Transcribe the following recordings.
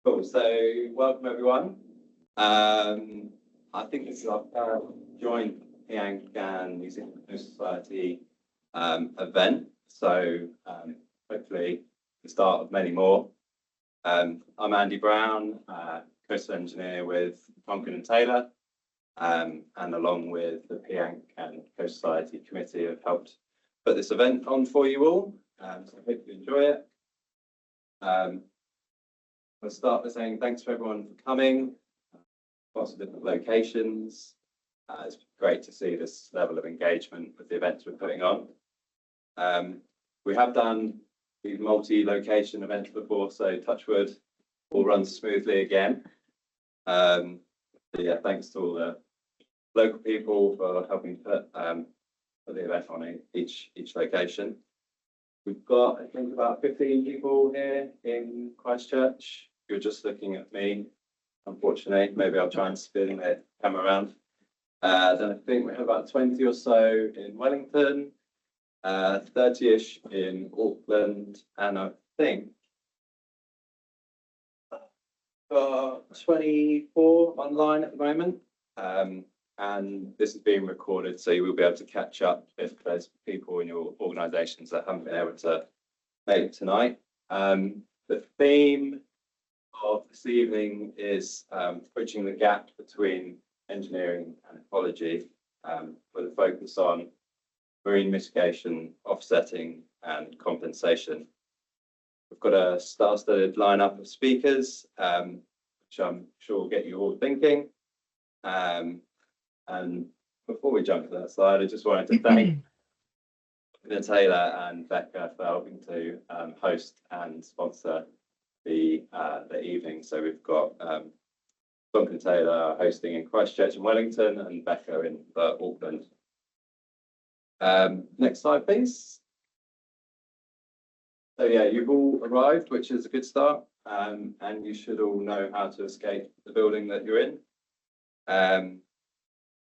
Cool. So, welcome everyone. I think this is our joint PIANC and New Zealand Society event. So, hopefully, the start of many more. I'm Andy Brown, coastal engineer with Tonkin Taylor, and along with the PIANC and Coastal Society Committee, have helped put this event on for you all. So, I hope you enjoy it. I'll start by saying thanks for everyone for coming. Lots of different locations. It's great to see this level of engagement with the events we're putting on. We have done these multi-location events before, so touch wood, all runs smoothly again. Yeah, thanks to all the local people for helping put the event on each location. We've got, I think, about 15 people here in Christchurch. You're just looking at me, unfortunately. Maybe I'll try and spin the camera around. Then I think we have about 20 or so in Wellington, 30-ish in Auckland, and I think 24 online at the moment. And this is being recorded, so you will be able to catch up if there's people in your organisations that haven't been able to make it tonight. The theme of this evening is bridging the gap between engineering and ecology, with a focus on marine mitigation, offsetting and compensation. We've got a star-studded lineup of speakers, which I'm sure will get you all thinking. And before we jump to that slide, I just wanted to thank Tonkin Taylor and Becca for helping to host and sponsor the evening. So we've got Tonkin Taylor hosting in Christchurch and Wellington, and Becca in Auckland. Next slide, please. So yeah, you've all arrived, which is a good start, and you should all know how to escape the building that you're in.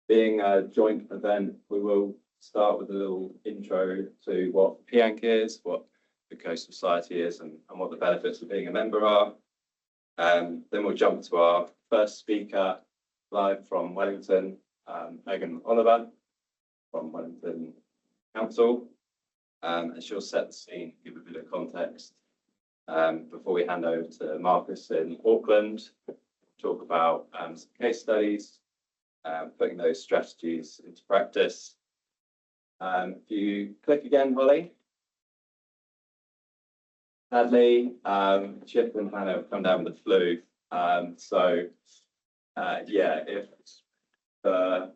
Being a joint event, we will start with a little intro to what PIANC is, what the Coastal Society is, and what the benefits of being a member are. Then we'll jump to our first speaker live from Wellington, Megan Oliver from Wellington Council, and she'll set the scene, give a bit of context before we hand over to Marcus in Auckland, talk about some case studies, putting those strategies into practice. If you click again, Holly. Sadly, Chip and Hannah have come down with the flu. Yeah, if the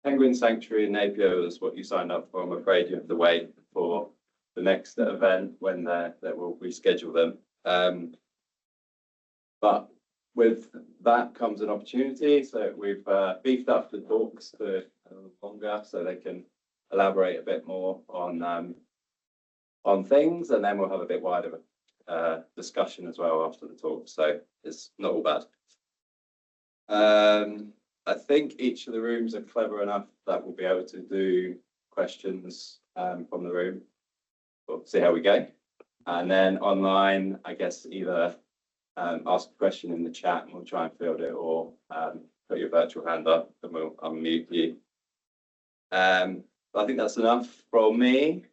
Penguin Sanctuary in Napier was what you signed up for, I'm afraid you have to wait for the next event when that will reschedule them. But with that comes an opportunity. So we've beefed up the talks for a little longer so they can elaborate a bit more on things, and then we'll have a bit wider discussion as well after the talk. So it's not all bad. I think each of the rooms are clever enough that we'll be able to do questions from the room. We'll see how we go. And then online, I guess either ask a question in the chat and we'll try and field it, or put your virtual hand up and we'll unmute you. I think that's enough from me.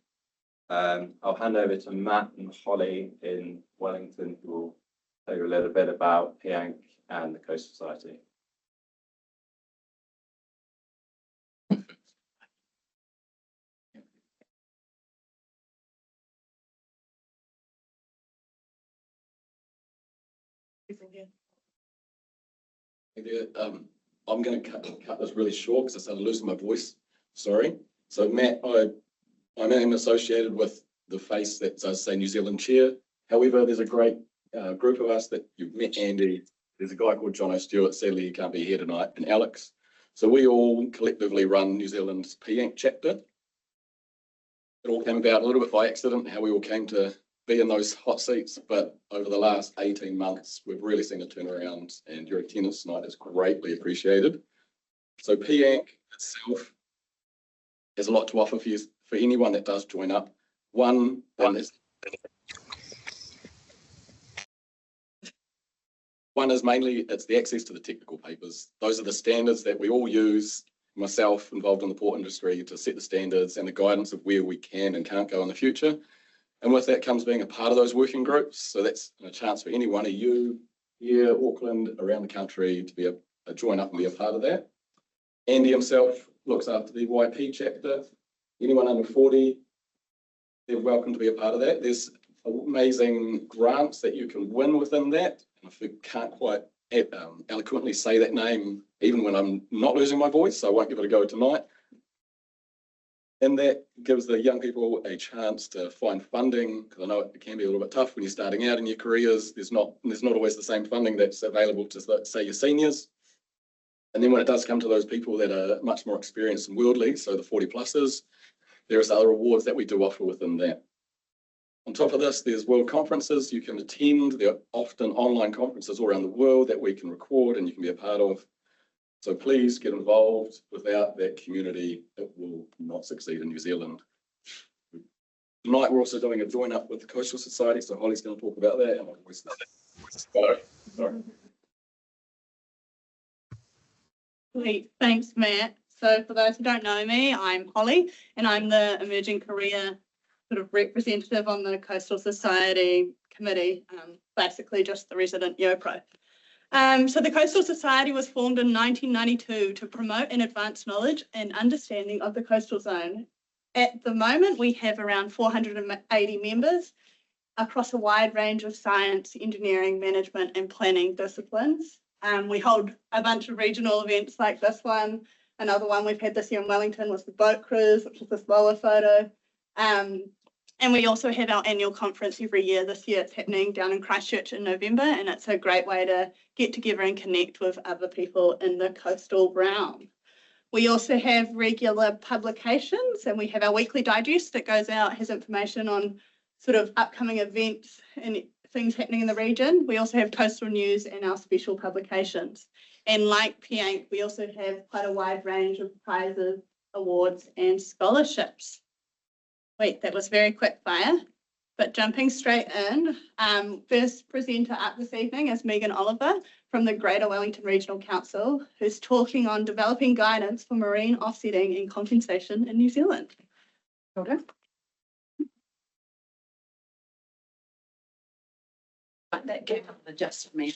I'll hand over to Matt and Holly in Wellington, who will tell you a little bit about PIANC and the Coastal Society. I'm going to cut this really short because I started losing my voice. Sorry. So Matt, I'm associated with the face that does say New Zealand Chair. However, there's a great group of us that you've met, Andy. There's a guy called John Stewart. Sadly, he can't be here tonight, and Alex. So we all collectively run New Zealand's PIANC chapter. It all came about a little bit by accident, how we all came to be in those hot seats, but over the last 18 months, we've really seen a turnaround, and your attendance tonight is greatly appreciated. So PIANC itself has a lot to offer for anyone that does join up. One, One is mainly, it's the access to the technical papers. Those are the standards that we all use, myself involved in the port industry, to set the standards and the guidance of where we can and can't go in the future. And with that comes being a part of those working groups. So that's a chance for any one of you here, Auckland, around the country, to be a join up and be a part of that. Andy himself looks after the YP chapter. Anyone under 40, they're welcome to be a part of that. There's amazing grants that you can win within that. And if you can't quite eloquently say that name, even when I'm not losing my voice, so I won't give it a go tonight. And that gives the young people a chance to find funding, because I know it can be a little bit tough when you're starting out in your careers. There's not always the same funding that's available to, say, your seniors. And then when it does come to those people that are much more experienced and worldly, so the 40 pluses, there's other awards that we do offer within that. On top of this, there's world conferences you can attend. There are often online conferences all around the world that we can record and you can be a part of. So please get involved. Without that community, it will not succeed in New Zealand. Tonight, we're also doing a join up with the Coastal Society, so Holly's going to talk about that. And sorry. Great, thanks, Matt. So for those who don't know me, I'm Holly, and I'm the emerging career sort of representative on the Coastal Society committee, basically just the resident YoPro. So the Coastal Society was formed in 1992 to promote and advance knowledge and understanding of the coastal zone. At the moment, we have around 480 members across a wide range of science, engineering, management and planning disciplines. We hold a bunch of regional events like this one. Another one we've had this year in Wellington was the boat cruise, which is this lower photo. And we also have our annual conference every year. This year it's happening down in Christchurch in November, and it's a great way to get together and connect with other people in the coastal realm. We also have regular publications, and we have our weekly digest that goes out, has information on sort of upcoming events and things happening in the region. We also have coastal news and our special publications. And like PIANC, we also have quite a wide range of prizes, awards and scholarships. Wait, that was very quick fire, but jumping straight in, first presenter up this evening is Megan Oliver from the Greater Wellington Regional Council, who's talking on developing guidance for marine offsetting and compensation in New Zealand. Okay. That gave up the just for me.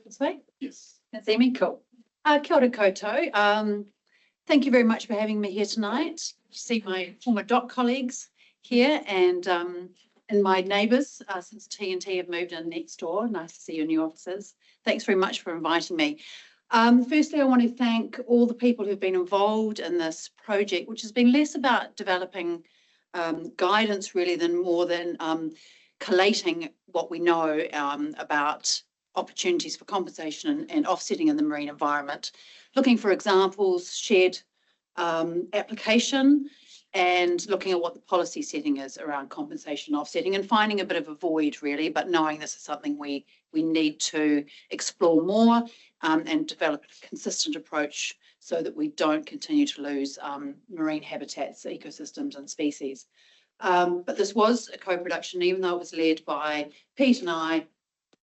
This way? Yes. Can you see me? Cool. Kia ora koutou. Thank you very much for having me here tonight. You see my former doc colleagues here and my neighbours since T&T have moved in next door. Nice to see your new offices. Thanks very much for inviting me. Firstly, I want to thank all the people who've been involved in this project, which has been less about developing guidance really than more than collating what we know about opportunities for compensation and offsetting in the marine environment, looking for examples, shared application, and looking at what the policy setting is around compensation offsetting and finding a bit of a void really, but knowing this is something we need to explore more and develop a consistent approach so that we don't continue to lose marine habitats, ecosystems and species. But this was a co-production, even though it was led by Pete and I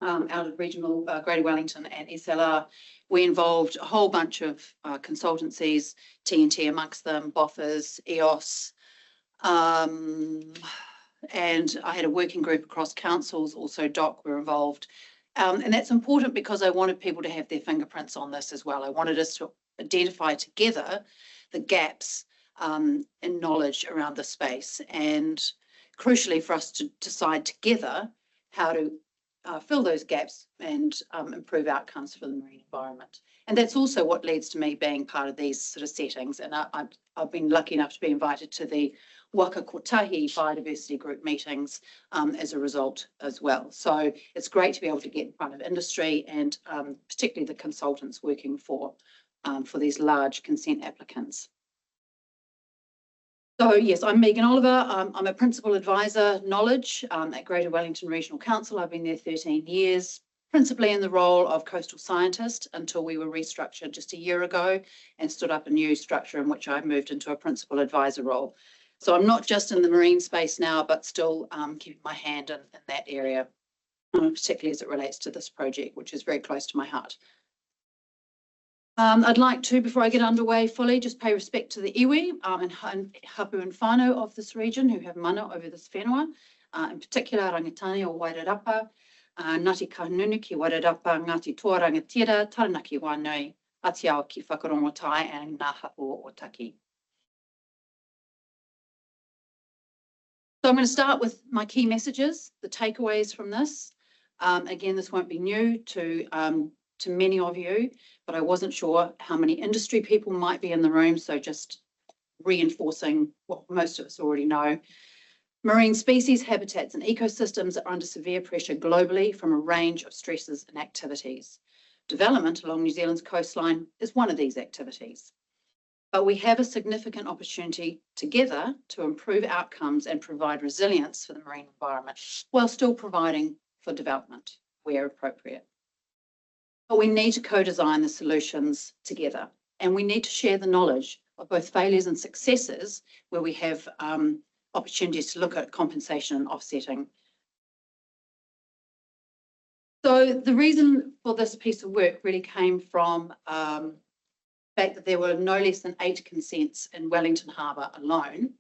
out of Regional Greater Wellington and SLR. We involved a whole bunch of consultancies, T&T amongst them, BOFAs, EOS, and I had a working group across councils, also DOC were involved. And that's important because I wanted people to have their fingerprints on this as well. I wanted us to identify together the gaps in knowledge around the space, and crucially for us to decide together how to fill those gaps and improve outcomes for the marine environment. And that's also what leads to me being part of these sort of settings. And I've been lucky enough to be invited to the Waka Kotahi biodiversity group meetings as a result as well. So it's great to be able to get in front of industry and particularly the consultants working for these large consent applicants. So yes, I'm Megan Oliver. I'm a Principal Advisor Knowledge at Greater Wellington Regional Council. I've been there 13 years, principally in the role of coastal scientist until we were restructured just a year ago and stood up a new structure in which I moved into a Principal Advisor role. So I'm not just in the marine space now, but still keeping my hand in that area. particularly as it relates to this project, which is very close to my heart. I'd like to, before I get underway fully, just pay respect to the iwi and hapu and whānau of this region who have mana over this whenua, in particular rangatani o Wairarapa, Ngāti Kahungunu ki Wairarapa, Ngāti Toa Rangatira, Taranaki Wānui, Aotearoa ki Whakarongotai, and Ngā Hapu o Taki. So I'm going to start with my key messages, the takeaways from this. Again, this won't be new to many of you, but I wasn't sure how many industry people might be in the room, so just reinforcing what most of us already know. Marine species, habitats and ecosystems are under severe pressure globally from a range of stresses and activities. Development along New Zealand's coastline is one of these activities. But we have a significant opportunity together to improve outcomes and provide resilience for the marine environment while still providing for development where appropriate. But we need to co-design the solutions together, and we need to share the knowledge of both failures and successes where we have opportunities to look at compensation and offsetting. So the reason for this piece of work really came from the fact that there were no less than 8 consents in Wellington Harbour alone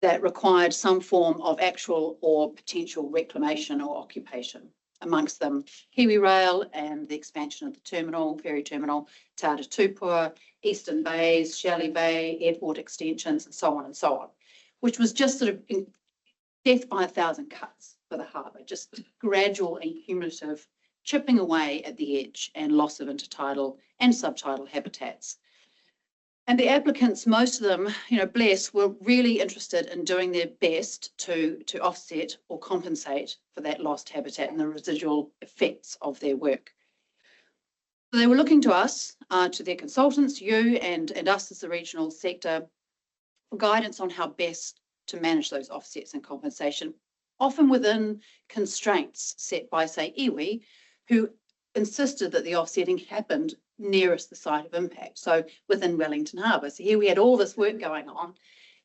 that required some form of actual or potential reclamation or occupation. Amongst them, Kiwi Rail and the expansion of the terminal, ferry terminal, Te Ara Tupua, Eastern Bays, Shelley Bay, airport extensions, and so on, which was just sort of death by 1,000 cuts for the harbour, just gradual and cumulative chipping away at the edge and loss of intertidal and subtidal habitats. And the applicants, most of them, bless, were really interested in doing their best to offset or compensate for that lost habitat and the residual effects of their work. So they were looking to us, to their consultants, you and us as the regional sector, for guidance on how best to manage those offsets and compensation, often within constraints set by, say, iwi, who insisted that the offsetting happened nearest the site of impact, so within Wellington Harbour. So here we had all this work going on,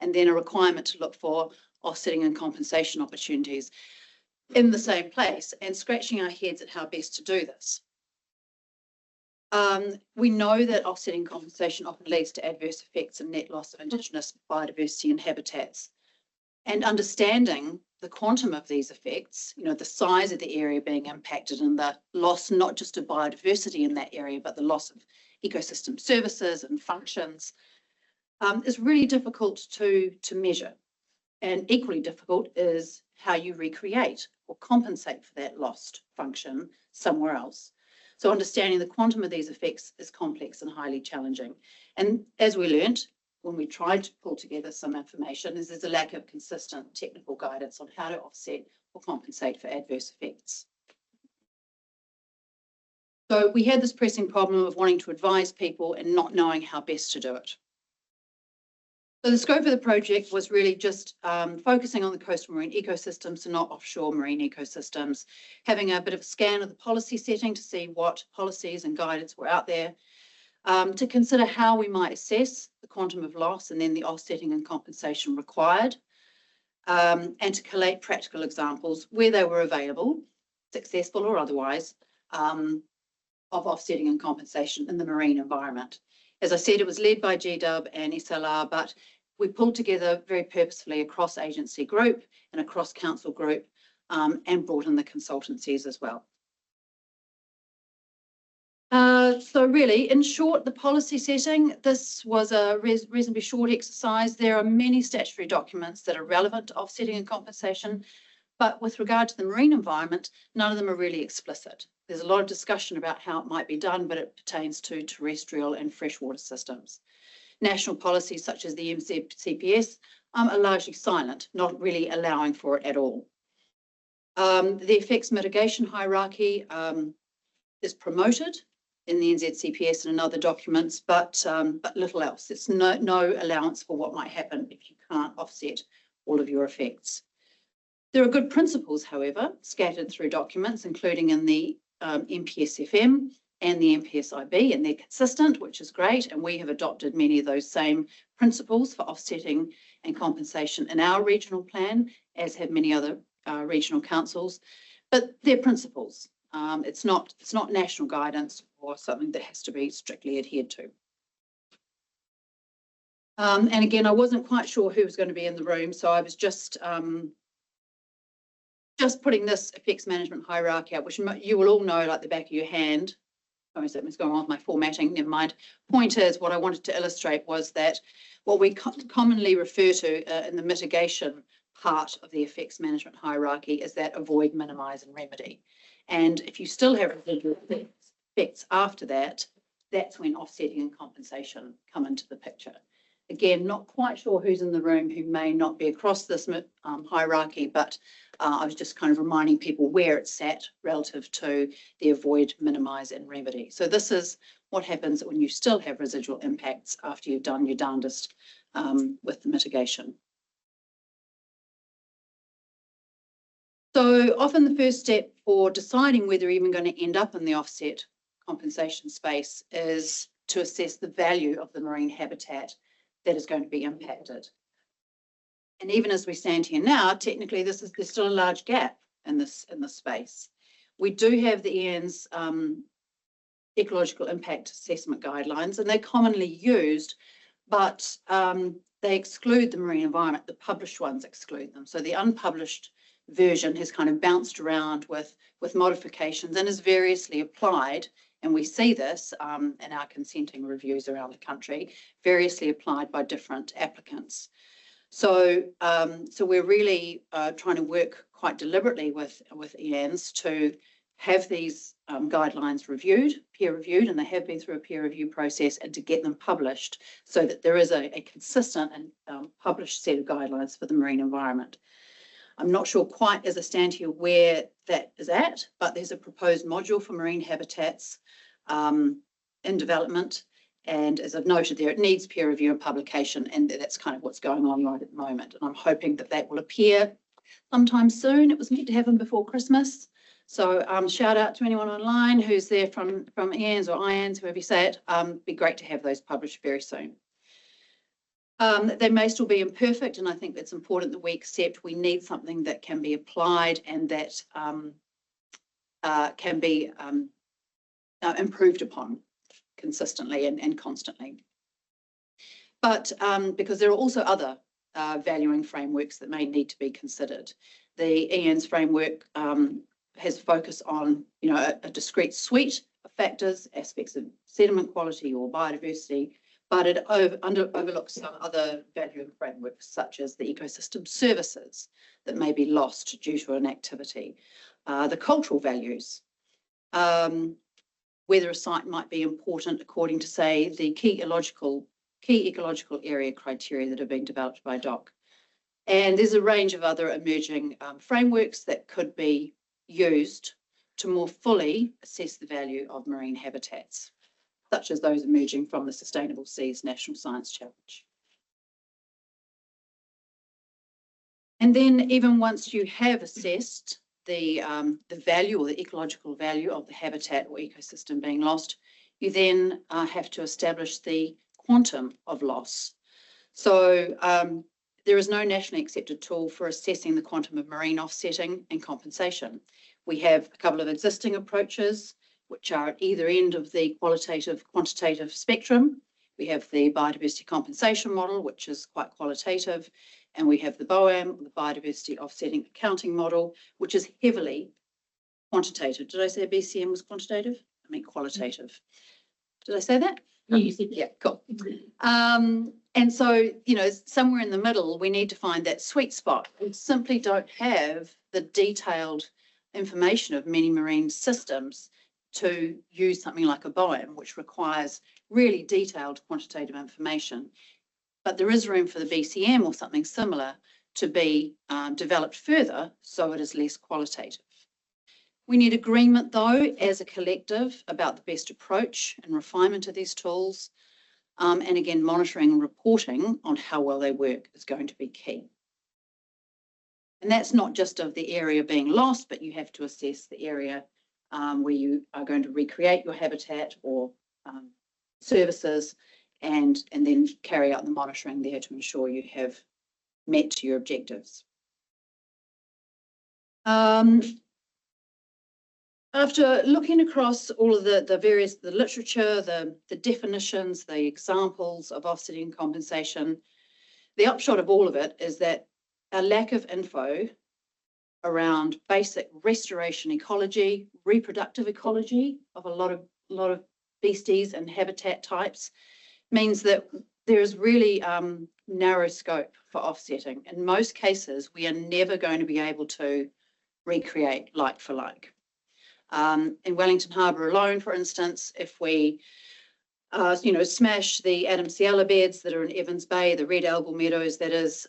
and then a requirement to look for offsetting and compensation opportunities in the same place, and scratching our heads at how best to do this. We know that offsetting compensation often leads to adverse effects and net loss of Indigenous biodiversity and habitats. And understanding the quantum of these effects, the size of the area being impacted and the loss not just of biodiversity in that area, but the loss of ecosystem services and functions, is really difficult to measure. And equally difficult is how you recreate or compensate for that lost function somewhere else. So understanding the quantum of these effects is complex and highly challenging. And as we learnt, when we tried to pull together some information, is there's a lack of consistent technical guidance on how to offset or compensate for adverse effects. So we had this pressing problem of wanting to advise people and not knowing how best to do it. So the scope of the project was really just focusing on the coastal marine ecosystems and not offshore marine ecosystems, having a bit of a scan of the policy setting to see what policies and guidance were out there, to consider how we might assess the quantum of loss and then the offsetting and compensation required, and to collate practical examples where they were available, successful or otherwise, of offsetting and compensation in the marine environment. As I said, it was led by GW and SLR, but we pulled together very purposefully a cross-agency group and a cross-council group, and brought in the consultancies as well. So really, in short, the policy setting, this was a reasonably short exercise. There are many statutory documents that are relevant to offsetting and compensation, but with regard to the marine environment, none of them are really explicit. There's a lot of discussion about how it might be done, but it pertains to terrestrial and freshwater systems. National policies such as the NZ are largely silent, not really allowing for it at all. The effects mitigation hierarchy is promoted in the NZCPS and in other documents, but little else. It's no allowance for what might happen if you can't offset all of your effects. There are good principles, however, scattered through documents, including in the MPSFM and the MPSIB, and they're consistent, which is great. And we have adopted many of those same principles for offsetting and compensation in our regional plan, as have many other regional councils. but they're principles. It's not national guidance or something that has to be strictly adhered to. And again, I wasn't quite sure who was going to be in the room, so I was just putting this effects management hierarchy up, which you will all know like the back of your hand. Oh, something's going on with my formatting, never mind. Point is, what I wanted to illustrate was that what we commonly refer to in the mitigation part of the effects management hierarchy is that avoid, minimise and remedy. And if you still have residual effects after that, that's when offsetting and compensation come into the picture. Again, not quite sure who's in the room who may not be across this hierarchy, but I was just kind of reminding people where it's sat relative to the avoid, minimise and remedy. So this is what happens when you still have residual impacts after you've done your darndest with the mitigation. So often the first step for deciding whether you're even going to end up in the offset compensation space is to assess the value of the marine habitat that is going to be impacted. And even as we stand here now, technically there's still a large gap in this space. We do have the EANZ ecological impact assessment guidelines, and they're commonly used, but they exclude the marine environment. The published ones exclude them. So the unpublished version has kind of bounced around with modifications and is variously applied. And we see this in our consenting reviews around the country, variously applied by different applicants. So, so we're really trying to work quite deliberately with EANZ to have these guidelines reviewed, peer reviewed, and they have been through a peer review process, and to get them published so that there is a consistent and published set of guidelines for the marine environment. I'm not sure quite as I stand here where that is at, but there's a proposed module for marine habitats in development. And as I've noted there, it needs peer review and publication, and that's kind of what's going on right at the moment. And I'm hoping that that will appear sometime soon. It was meant to happen before Christmas. So shout out to anyone online who's there from EANZ or IANZ, whoever you say it. Be great to have those published very soon. They may still be imperfect, and I think it's important that we accept we need something that can be applied and that can be improved upon consistently and constantly. But because there are also other valuing frameworks that may need to be considered. The EANZ framework has focus on, a discrete suite of factors, aspects of sediment quality or biodiversity, but it overlooks some other valuing frameworks, such as the ecosystem services that may be lost due to an activity, the cultural values, whether a site might be important according to, say, the key ecological area criteria that have been developed by DOC. And there's a range of other emerging frameworks that could be used to more fully assess the value of marine habitats, such as those emerging from the Sustainable Seas National Science Challenge. And then even once you have assessed the value or the ecological value of the habitat or ecosystem being lost, you then have to establish the quantum of loss. So there is no nationally accepted tool for assessing the quantum of marine offsetting and compensation. We have a couple of existing approaches, which are at either end of the quantitative spectrum. We have the biodiversity compensation model, which is quite qualitative, and we have the BOAM, the biodiversity offsetting accounting model, which is heavily quantitative. Did I say BCM was quantitative? I mean qualitative. Did I say that? Yeah, you said yeah, cool. And so, somewhere in the middle, we need to find that sweet spot. We simply don't have the detailed information of many marine systems to use something like a BOAM, which requires really detailed quantitative information. But there is room for the BCM or something similar to be developed further, so it is less qualitative. We need agreement, though, as a collective about the best approach and refinement of these tools. And again, monitoring and reporting on how well they work is going to be key. And that's not just of the area being lost, but you have to assess the area where you are going to recreate your habitat or services, and then carry out the monitoring there to ensure you have met your objectives. After looking across all of the literature, the definitions, the examples of offsetting compensation, the upshot of all of it is that a lack of info around basic restoration ecology, reproductive ecology of a lot of beasties and habitat types means that there is really narrow scope for offsetting. In most cases, we are never going to be able to recreate like for like. In Wellington Harbour alone, for instance, if we smash the Adamsiella beds that are in Evans Bay, the red algal meadows, that is,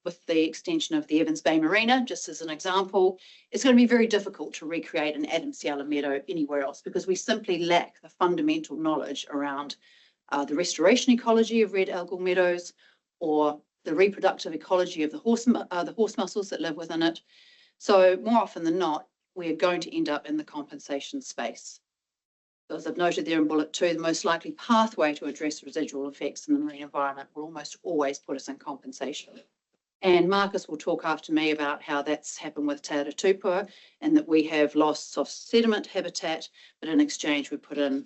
with the extension of the Evans Bay Marina, just as an example, it's going to be very difficult to recreate an Adamsiella meadow anywhere else because we simply lack the fundamental knowledge around the restoration ecology of red algal meadows or the reproductive ecology of the horse mussels that live within it. So more often than not, we are going to end up in the compensation space. As I've noted there in bullet 2, the most likely pathway to address residual effects in the marine environment will almost always put us in compensation. And Marcus will talk after me about how that's happened with Te Ara Tupua and that we have lost soft sediment habitat, but in exchange we put in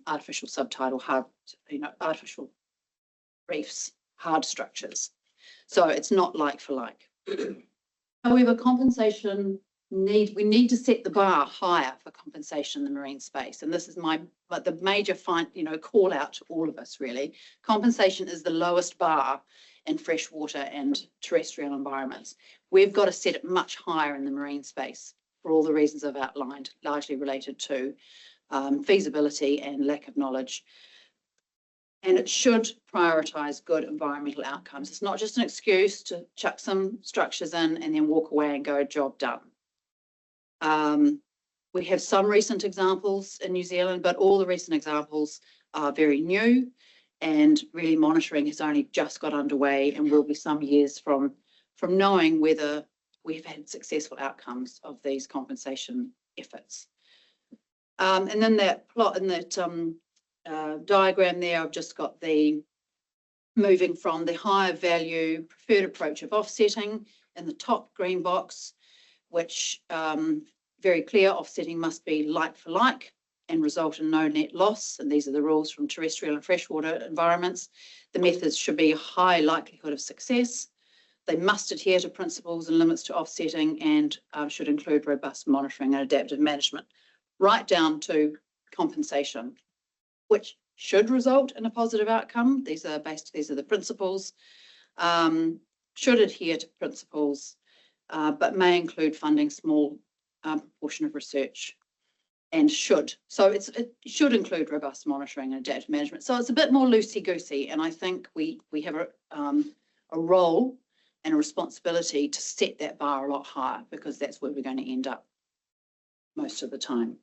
artificial subtidal hard, artificial reefs, hard structures. So it's not like for like. However, we need to set the bar higher for compensation in the marine space. And this is the major call out to all of us really. Compensation is the lowest bar in freshwater and terrestrial environments. We've got to set it much higher in the marine space for all the reasons I've outlined, largely related to feasibility and lack of knowledge. And it should prioritise good environmental outcomes. It's not just an excuse to chuck some structures in and then walk away and go, job done. We have some recent examples in New Zealand, but all the recent examples are very new and really monitoring has only just got underway and will be some years from knowing whether we've had successful outcomes of these compensation efforts. And then that plot in that diagram there, I've just got the moving from the higher value preferred approach of offsetting in the top green box, which very clear offsetting must be like for like and result in no net loss. And these are the rules from terrestrial and freshwater environments. The methods should be a high likelihood of success. They must adhere to principles and limits to offsetting and should include robust monitoring and adaptive management, right down to compensation, which should result in a positive outcome. These are the principles, should adhere to principles, but may include funding small proportion of research and should. So it should include robust monitoring and adaptive management. So it's a bit more loosey-goosey, and I think we have a role and a responsibility to set that bar a lot higher because that's where we're going to end up most of the time.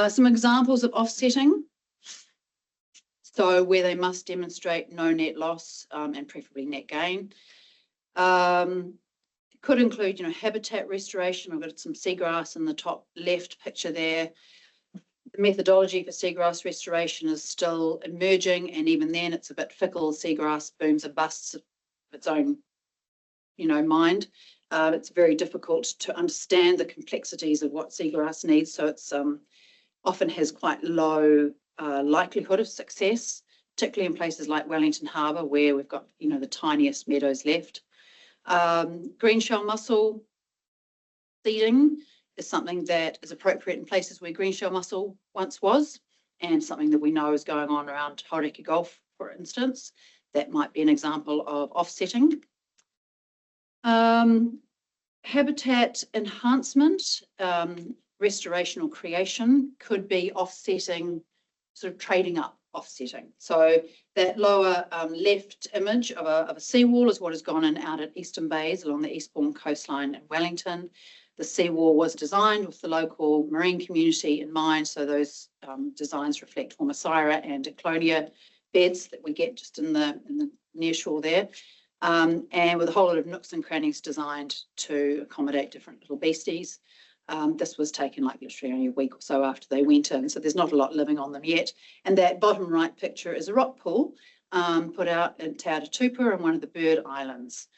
Some examples of offsetting. So where they must demonstrate no net loss and preferably net gain. It could include, habitat restoration. I've got some seagrass in the top left picture there. The methodology for seagrass restoration is still emerging, and even then it's a bit fickle. Seagrass booms and busts of its own, mind. It's very difficult to understand the complexities of what seagrass needs, so it's often has quite low likelihood of success, particularly in places like Wellington Harbour, where we've got, the tiniest meadows left. Green shell mussel seeding is something that is appropriate in places where green shell mussel once was, and something that we know is going on around Hauraki Gulf, for instance. That might be an example of offsetting. Habitat enhancement, restoration or creation could be offsetting, sort of trading up offsetting. So that lower left image of a seawall is what has gone in out at Eastern Bays along the Eastbourne coastline in Wellington. The seawall was designed with the local marine community in mind, so those designs reflect Hormosira and Eclonia beds that we get just in the near shore there, and with a whole lot of nooks and crannies designed to accommodate different little beasties. This was taken like literally only a week or so after they went in, so there's not a lot living on them yet. And that bottom right picture is a rock pool put out in Te Ara Tupua on one of the bird islands.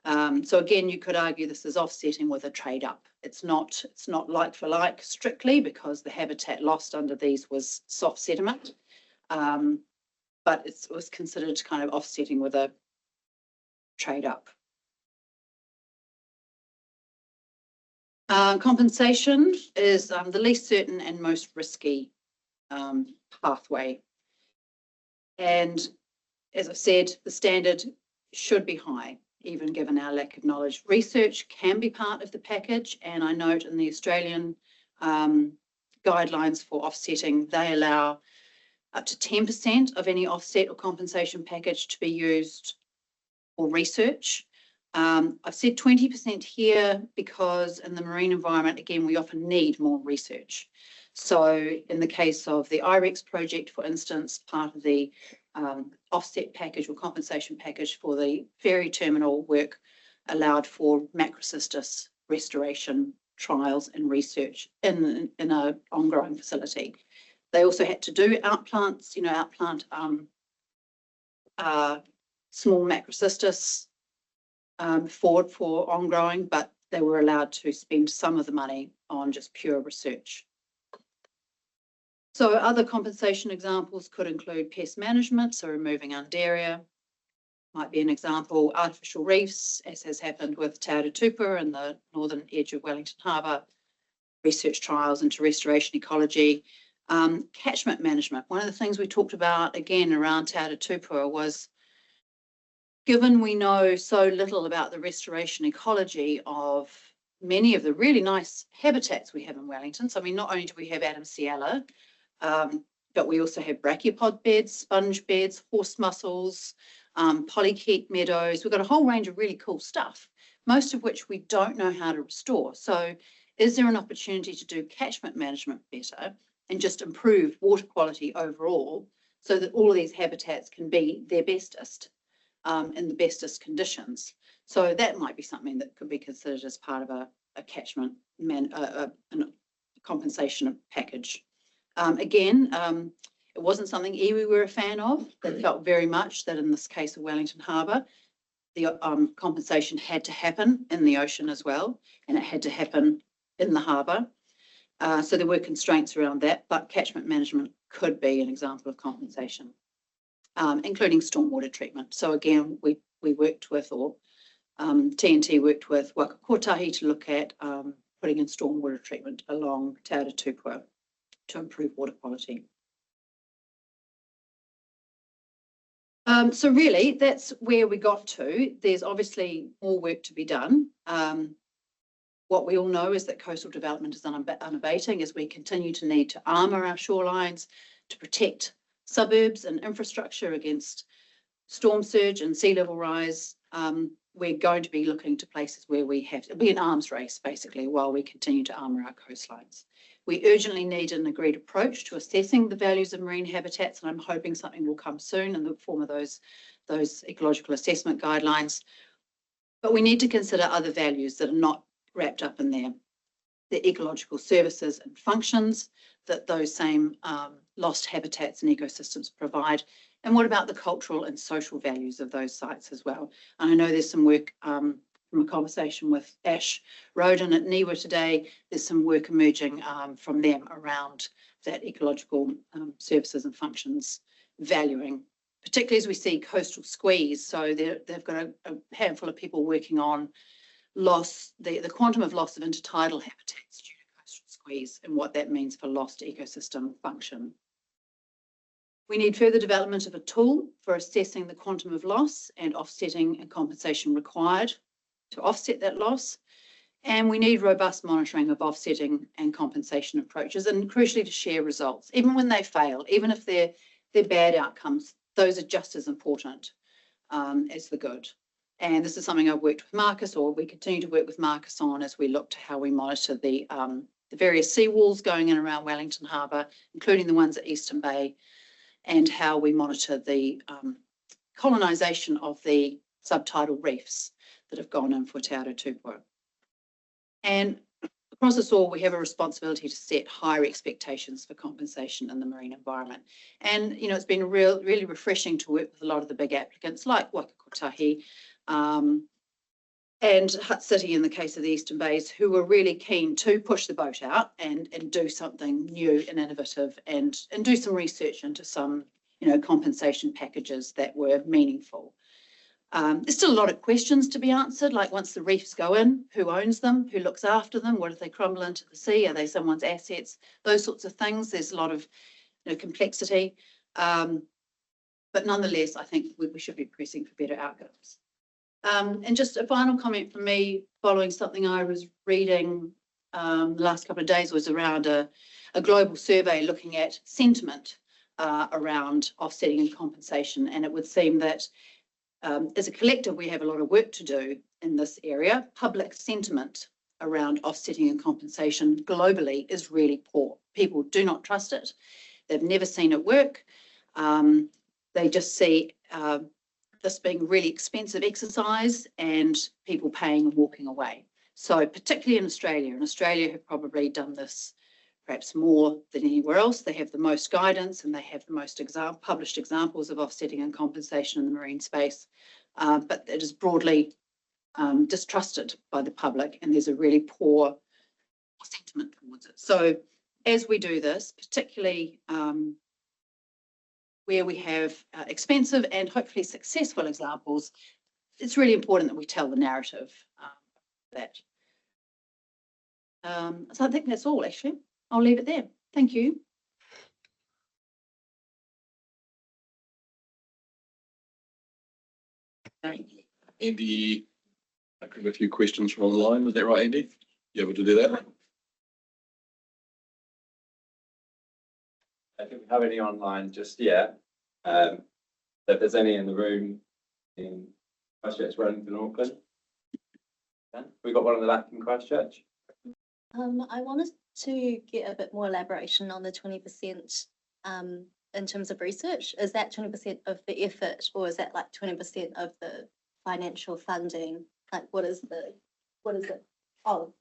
So again, you could argue this is offsetting with a trade up. It's not like for like strictly, because the habitat lost under these was soft sediment. But it was considered kind of offsetting with a trade up. Compensation is the least certain and most risky pathway. And as I've said, the standard should be high, even given our lack of knowledge. Research can be part of the package, and I note in the Australian guidelines for offsetting, they allow up to 10% of any offset or compensation package to be used for research. I've said 20% here because in the marine environment, again, we often need more research. So in the case of the IREX project, for instance, part of the offset package or compensation package for the ferry terminal work allowed for macrocystis restoration trials and research in an ongoing facility. They also had to do outplants, outplant small macrocystis for ongrowing, but they were allowed to spend some of the money on just pure research. So other compensation examples could include pest management, so removing undaria might be an example, artificial reefs, as has happened with Te Ara Tupua and the northern edge of Wellington Harbour, research trials into restoration ecology, catchment management. One of the things we talked about again around Te Ara Tupua was, given we know so little about the restoration ecology of many of the really nice habitats we have in Wellington. So I mean, not only do we have Adamsiella, but we also have brachiopod beds, sponge beds, horse mussels, polychaete meadows. We've got a whole range of really cool stuff, most of which we don't know how to restore. So is there an opportunity to do catchment management better and just improve water quality overall so that all of these habitats can be their bestest in the bestest conditions? So that might be something that could be considered as part of a catchment compensation package. Again, it wasn't something iwi were a fan of. They felt very much that in this case of Wellington Harbour, the compensation had to happen in the ocean as well, and it had to happen in the harbour. So there were constraints around that, but catchment management could be an example of compensation, including stormwater treatment. So again, we worked with, or TNT worked with Waka Kotahi to look at putting in stormwater treatment along Te Ara Tupua to improve water quality. So really, that's where we got to. There's obviously more work to be done. What we all know is that coastal development is unabating as we continue to need to armour our shorelines to protect suburbs and infrastructure against storm surge and sea level rise. We're going to be looking to places where we have to be an arms race, basically, while we continue to armour our coastlines. We urgently need an agreed approach to assessing the values of marine habitats, and I'm hoping something will come soon in the form of those ecological assessment guidelines. But we need to consider other values that are not wrapped up in there. The ecological services and functions that those same lost habitats and ecosystems provide. And what about the cultural and social values of those sites as well? And I know there's some work from a conversation with Ash Roden at NIWA today. There's some work emerging from them around that ecological services and functions valuing, particularly as we see coastal squeeze. So they've got a handful of people working on loss, the quantum of loss of intertidal habitats due to coastal squeeze and what that means for lost ecosystem function. We need further development of a tool for assessing the quantum of loss and offsetting and compensation required to offset that loss. And we need robust monitoring of offsetting and compensation approaches, and crucially to share results, even when they fail, even if they're bad outcomes, those are just as important as the good. And this is something I've worked with Marcus, or we continue to work with Marcus on as we look to how we monitor the various seawalls going in around Wellington Harbour, including the ones at Eastern Bay, and how we monitor the colonisation of the subtidal reefs that have gone in for Te Ara Tupua. And across us all, we have a responsibility to set higher expectations for compensation in the marine environment. And, it's been really refreshing to work with a lot of the big applicants like Waka Kotahi, and Hutt City in the case of the Eastern Bays, who were really keen to push the boat out and do something new and innovative and do some research into some, compensation packages that were meaningful. There's still a lot of questions to be answered, like once the reefs go in, who owns them, who looks after them, what if they crumble into the sea, are they someone's assets, those sorts of things. There's a lot of complexity, but nonetheless, I think we should be pressing for better outcomes. And just a final comment from me, following something I was reading the last couple of days, was around a global survey looking at sentiment around offsetting and compensation. And it would seem that as a collective, we have a lot of work to do in this area. Public sentiment around offsetting and compensation globally is really poor. People do not trust it. They've never seen it work. They just see this being a really expensive exercise and people paying and walking away. So particularly in Australia have probably done this perhaps more than anywhere else. They have the most guidance and they have the most published examples of offsetting and compensation in the marine space, but it is broadly distrusted by the public, and there's a really poor sentiment towards it. So as we do this, particularly where we have expensive and hopefully successful examples, it's really important that we tell the narrative that. So I think that's all, actually. I'll leave it there. Thank you. Andy, I have a few questions from online. Was that right, Andy? You able to do that? I don't think we have any online just yet. If there's any in the room in Christchurch, Wellington, Auckland. Yeah. We got one on the back in Christchurch. I wanted to get a bit more elaboration on the 20% in terms of research. Is that 20% of the effort, or is that like 20% of the financial funding? Like, what is it? Oh.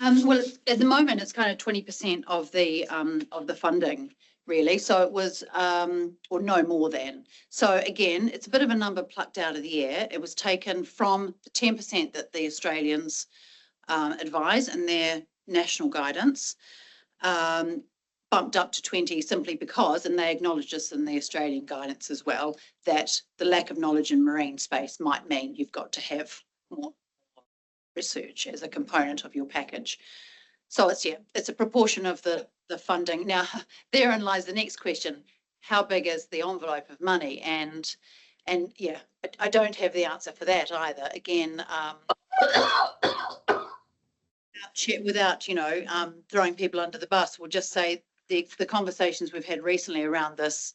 Well, at the moment, it's kind of 20% of the funding, really. So it was, or no more than. So again, it's a bit of a number plucked out of the air. It was taken from the 10% that the Australians advise in their national guidance, bumped up to 20 simply because, and they acknowledge this in the Australian guidance as well, that the lack of knowledge in marine space might mean you've got to have more research as a component of your package. So it's a proportion of the funding. Now, therein lies the next question: how big is the envelope of money? And yeah, I don't have the answer for that either. Again, without throwing people under the bus, we'll just say the conversations we've had recently around this,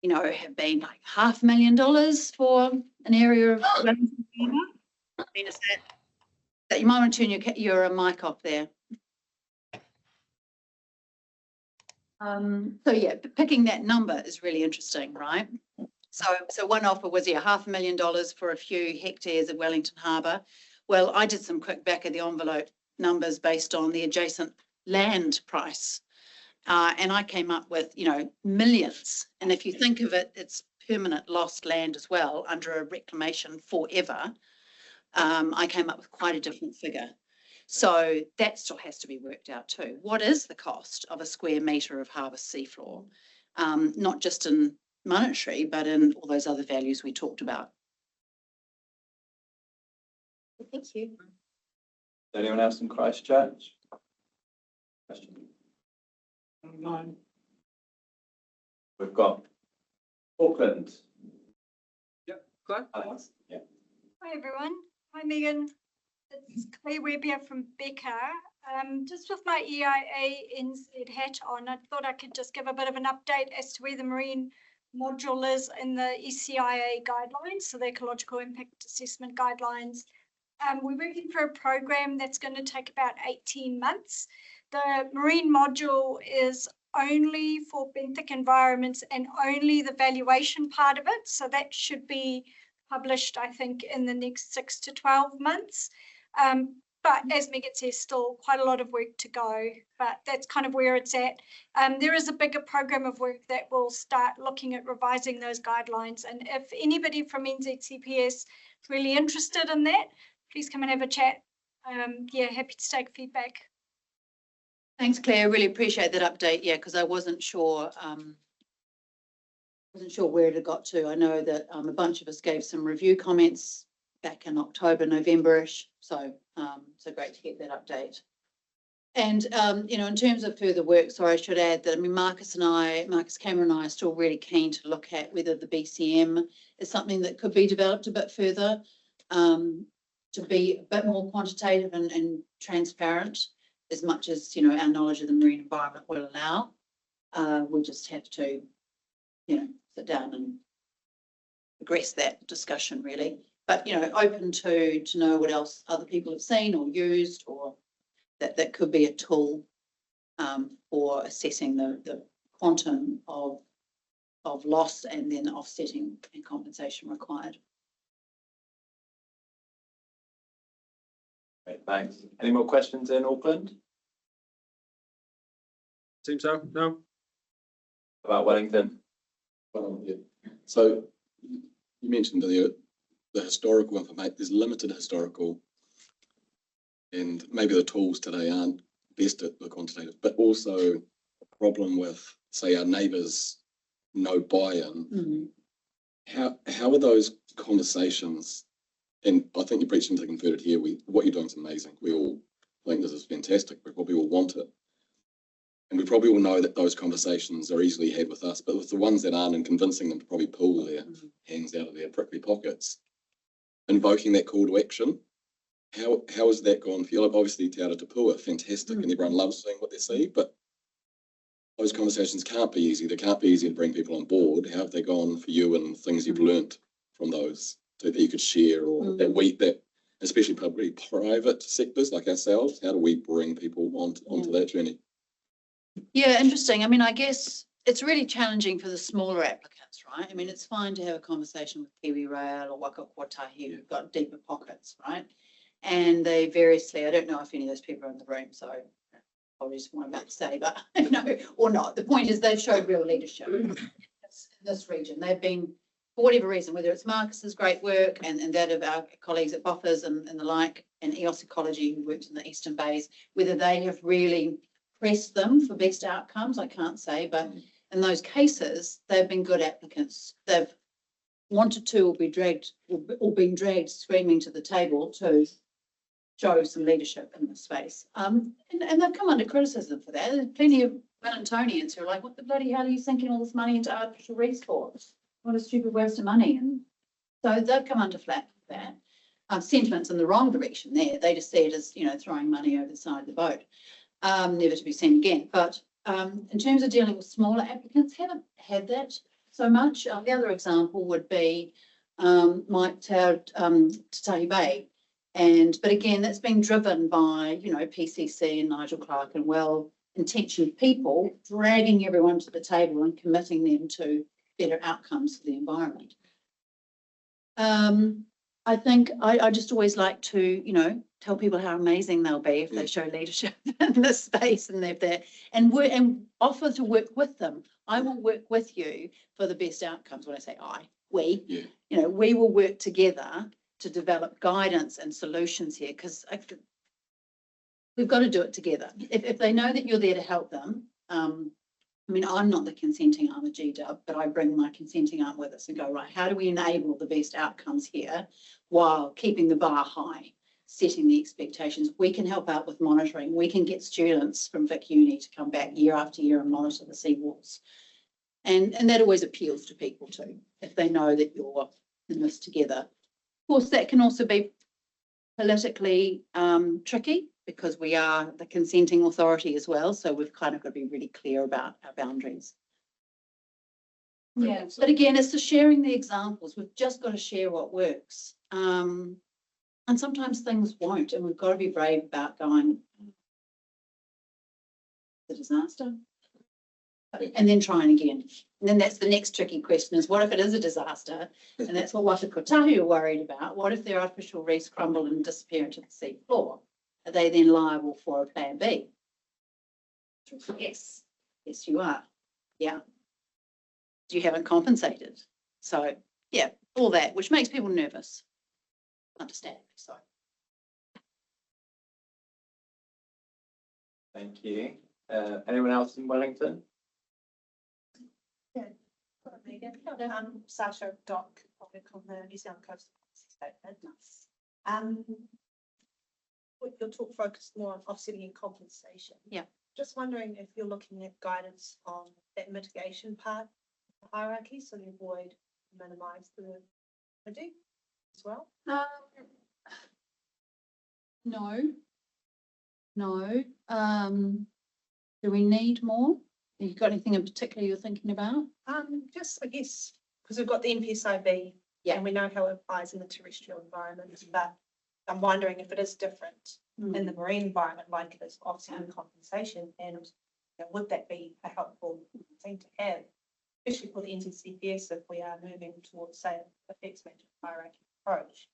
have been like $500,000 for an area of Wellington. I mean, is that you might want to turn your mic off there. So yeah, picking that number is really interesting, right? So one offer was $500,000 for a few hectares at Wellington Harbour. Well, I did some quick back of the envelope numbers based on the adjacent land price, and I came up with millions. And if you think of it, it's permanent lost land as well under a reclamation forever. I came up with quite a different figure. So that still has to be worked out too. What is the cost of a square metre of harbour seafloor? Not just in monetary, but in all those other values we talked about. Thank you. Anyone else in Christchurch? Question? No. We've got Auckland. Yep, Claire. Alex. Yeah. Hi everyone. Hi Megan. It's Claire Webb here from Becca. Just with my PIANC NZ hat on, I thought I could just give a bit of an update as to where the marine module is in the ECIA guidelines, so the Ecological Impact Assessment guidelines. We're working for a program that's going to take about 18 months. The marine module is only for benthic environments and only the valuation part of it, so that should be published, I think, in the next 6 to 12 months. But as Megan says, still quite a lot of work to go, but that's kind of where it's at. There is a bigger program of work that will start looking at revising those guidelines. And if anybody from NZCPS is really interested in that, please come and have a chat. Yeah, happy to take feedback. Thanks, Claire. Really appreciate that update. Yeah, because I wasn't sure where it had got to. I know that a bunch of us gave some review comments back in October, November-ish. So great to get that update. And, you know, in terms of further work, sorry, I should add that, I mean, Marcus Cameron and I are still really keen to look at whether the BCM is something that could be developed a bit further, to be a bit more quantitative and transparent, as much as, you know, our knowledge of the marine environment will allow. We just have to, you know, sit down and progress that discussion, really. But, you know, open to know what else other people have seen or used, or that could be a tool for assessing the quantum of loss and then offsetting and compensation required. Great, thanks. Any more questions in Auckland Seems so, no? about Wellington? Yeah. So you mentioned the historical information. There's limited historical, and maybe the tools today aren't best at the quantitative, but also a problem with, say, our neighbours' no buy-in. How are those conversations? And I think you're preaching to the converted here. What you're doing is amazing. We all think this is fantastic. We probably all want it. And we probably all know that those conversations are easily had with us, but with the ones that aren't, and convincing them to probably pull their hands out of their prickly pockets, invoking that call to action, how has that gone for you? Like, obviously, Te Ara Tupua, fantastic, and everyone loves seeing what they see, but those conversations can't be easy. They can't be easy to bring people on board. How have they gone for you, and things you've learnt from those so that you could share, or that especially probably private sectors like ourselves, how do we bring people onto that journey? Yeah, interesting. I mean, I guess it's really challenging for the smaller applicants, right? I mean, it's fine to have a conversation with Kiwi Rail or Waka Kotahi who've got deeper pockets, right? And they variously, I don't know if any of those people are in the room, so probably just what I'm about to say, but you know, or not. The point is they've showed real leadership in this region. They've been, for whatever reason, whether it's Marcus's great work and that of our colleagues at Boffers and the like, and EOS Ecology who worked in the Eastern Bays, whether they have really pressed them for best outcomes, I can't say, but in those cases, they've been good applicants. They've wanted to or been dragged screaming to the table to show some leadership in this space. And they've come under criticism for that. There's plenty of Wellingtonians who are like, what the bloody hell are you sinking all this money into artificial reef for? What a stupid waste of money. And so they've come under flack for that. Sentiments in the wrong direction there. They just see it as, you know, throwing money over the side of the boat. Never to be seen again. But in terms of dealing with smaller applicants, haven't had that so much. The other example would be Mike Te Tahi Bay. But again, that's been driven by, you know, PCC and Nigel Clark and well-intentioned people dragging everyone to the table and committing them to better outcomes for the environment. I think I just always like to, you know, tell people how amazing they'll be if they show leadership in this space and and offer to work with them. I will work with you for the best outcomes. When I say we, you know, we will work together to develop guidance and solutions here, because we've got to do it together. If they know that you're there to help them, I mean, I'm not the consenting arm of GW, but I bring my consenting arm with us and go, right, how do we enable the best outcomes here while keeping the bar high, setting the expectations? We can help out with monitoring. We can get students from Vic Uni to come back year after year and monitor the seawalls. And that always appeals to people too, if they know that you're in this together. Of course, that can also be politically tricky, because we are the consenting authority as well. So we've kind of got to be really clear about our boundaries. Yeah, but again, it's the sharing the examples. We've just got to share what works. And sometimes things won't, and we've got to be brave about going, the disaster, and then trying again. And then that's the next tricky question, is what if it is a disaster? And that's what Waka Kotahi are worried about. What if their artificial reefs crumble and disappear into the sea floor? Are they then liable for a plan B? Yes. Yes, you are. Yeah. You haven't compensated. So, yeah, all that, which makes people nervous. Understandably so. Thank you. Anyone else in Wellington? Sasha Doc, on the New Zealand Coastal Policy Statement. With your talk focused more on offsetting and compensation. Yeah. Just wondering if you're looking at guidance on that mitigation part of the hierarchy, so you avoid, minimize the penalty as well? No. Do we need more? Have you got anything in particular you're thinking about? Just, I guess, because we've got the NPSIB. Yeah. And we know how it applies in the terrestrial environment, but I'm wondering if it is different in the marine environment, like it is offsetting compensation, and would that be a helpful thing to have, especially for the NZCPS if we are moving towards, say, a effects management hierarchy approach?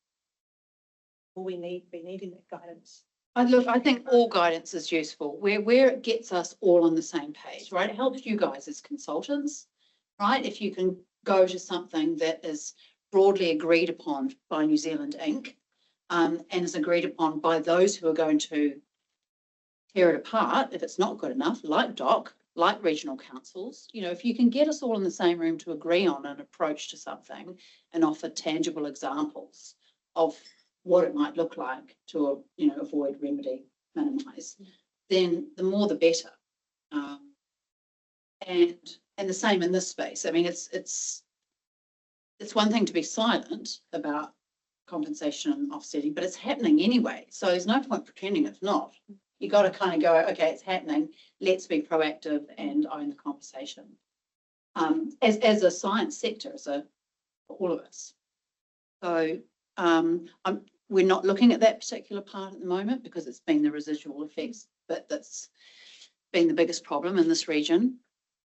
Will we be needing that guidance? I think all guidance is useful, where it gets us all on the same page, right? It helps you guys as consultants, right? If you can go to something that is broadly agreed upon by New Zealand Inc. And is agreed upon by those who are going to tear it apart if it's not good enough, like DOC, like regional councils. If you can get us all in the same room to agree on an approach to something and offer tangible examples of what it might look like to, avoid, remedy, minimise, then the more the better. And the same in this space. I mean, it's one thing to be silent about compensation and offsetting, but it's happening anyway. So there's no point pretending it's not. You got to kind of go, okay, it's happening. Let's be proactive and own the conversation. As a science sector, for all of us. So we're not looking at that particular part at the moment because it's been the residual effects, but that's been the biggest problem in this region.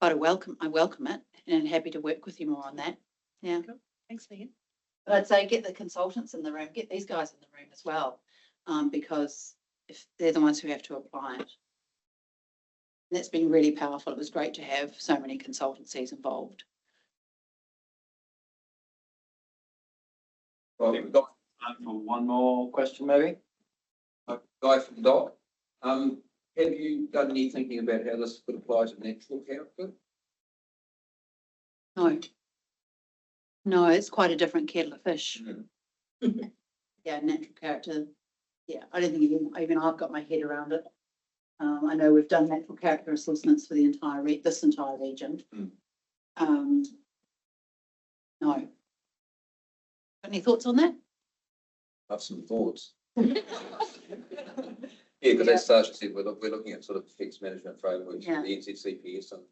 But I welcome it, and I'm happy to work with you more on that. Yeah. Cool. Thanks, Megan. But I'd say get the consultants in the room, get these guys in the room as well, because if they're the ones who have to apply it. And that's been really powerful. It was great to have so many consultancies involved. Well, we've got time for one more question, maybe. Guy from DOC. Have you done any thinking about how this could apply to natural character? No, it's quite a different kettle of fish. Mm. Yeah, natural character. Yeah, I don't think even I've got my head around it. I know we've done natural character assessments for the this entire region. Mm. No. Got any thoughts on that? I have some thoughts. Yeah, because as Sasha said, we're looking at sort of effects management frameworks for the NZCPS, and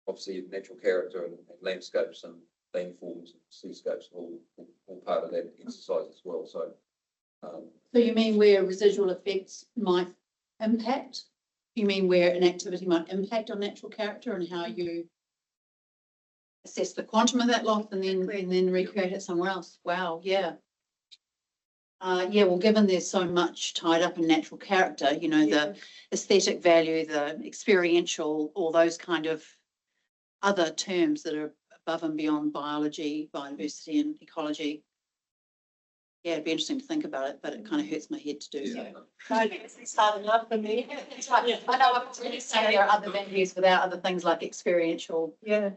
obviously natural character and landscapes and landforms and seascapes are all part of that exercise as well. So you mean where residual effects might impact? You mean where an activity might impact on natural character and how you assess the quantum of that loss and then recreate it somewhere else? Wow, yeah. Well, given there's so much tied up in natural character, the aesthetic value, the experiential, all those kind of other terms that are above and beyond biology, biodiversity and ecology. Yeah, it'd be interesting to think about it, but it kind of hurts my head to do so. It's hard enough for me. I know I was really saying there are other venues without other things like experiential. Yeah.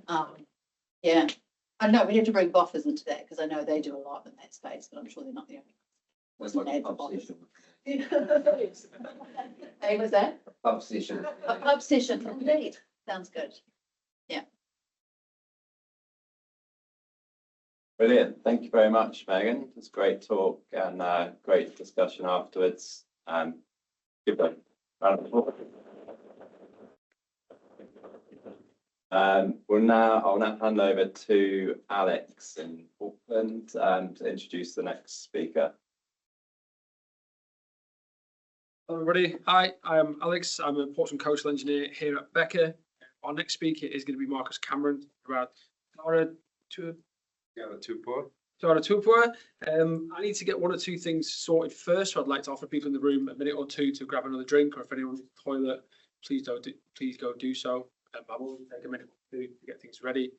Yeah. I know we have to bring boffers into that because I know they do a lot in that space, but I'm sure they're not the only ones. that's like a pub session. Hey, was that? A pub session. A pub session, indeed. Sounds good. Yeah. Brilliant. Thank you very much, Megan. It was a great talk and great discussion afterwards. Give a round of applause. I'll now hand over to Alex in Auckland to introduce the next speaker. Hello everybody, hi, I'm Alex, I'm a ports and coastal engineer here at Becker. Our next speaker is going to be Marcus Cameron about Te Ara Tupua. Te Ara Tupua. I need to get one or two things sorted first, so I'd like to offer people in the room a minute or two to grab another drink, or if anyone's in the toilet, please go do so. I will take a minute or two to get things ready.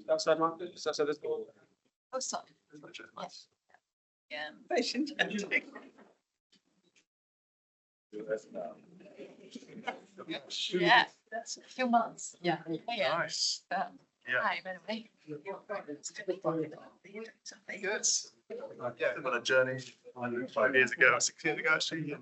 Outside market, just outside this door. Oh, sorry. Yeah. Yeah, that's a few months. Yeah. Nice. Yeah. Yeah. Hi, by the way. Good. Yeah, I'm on a journey 5 years ago, 6 years ago, actually.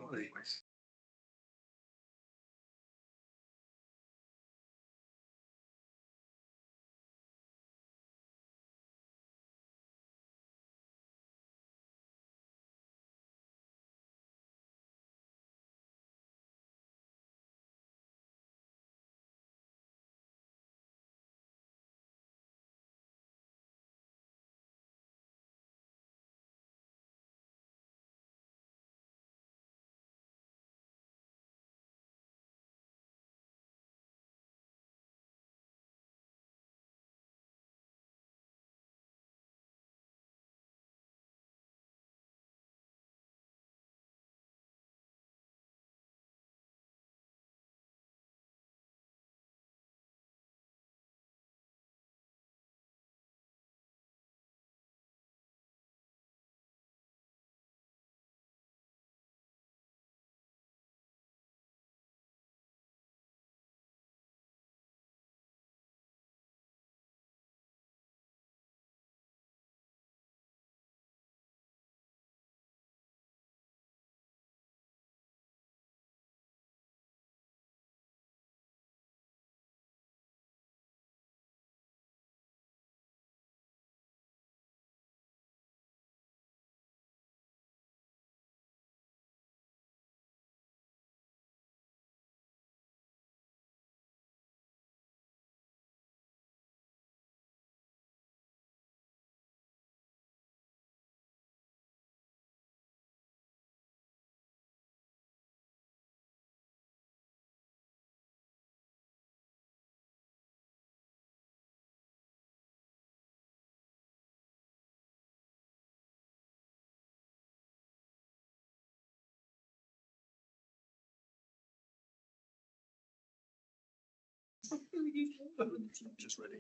Just ready.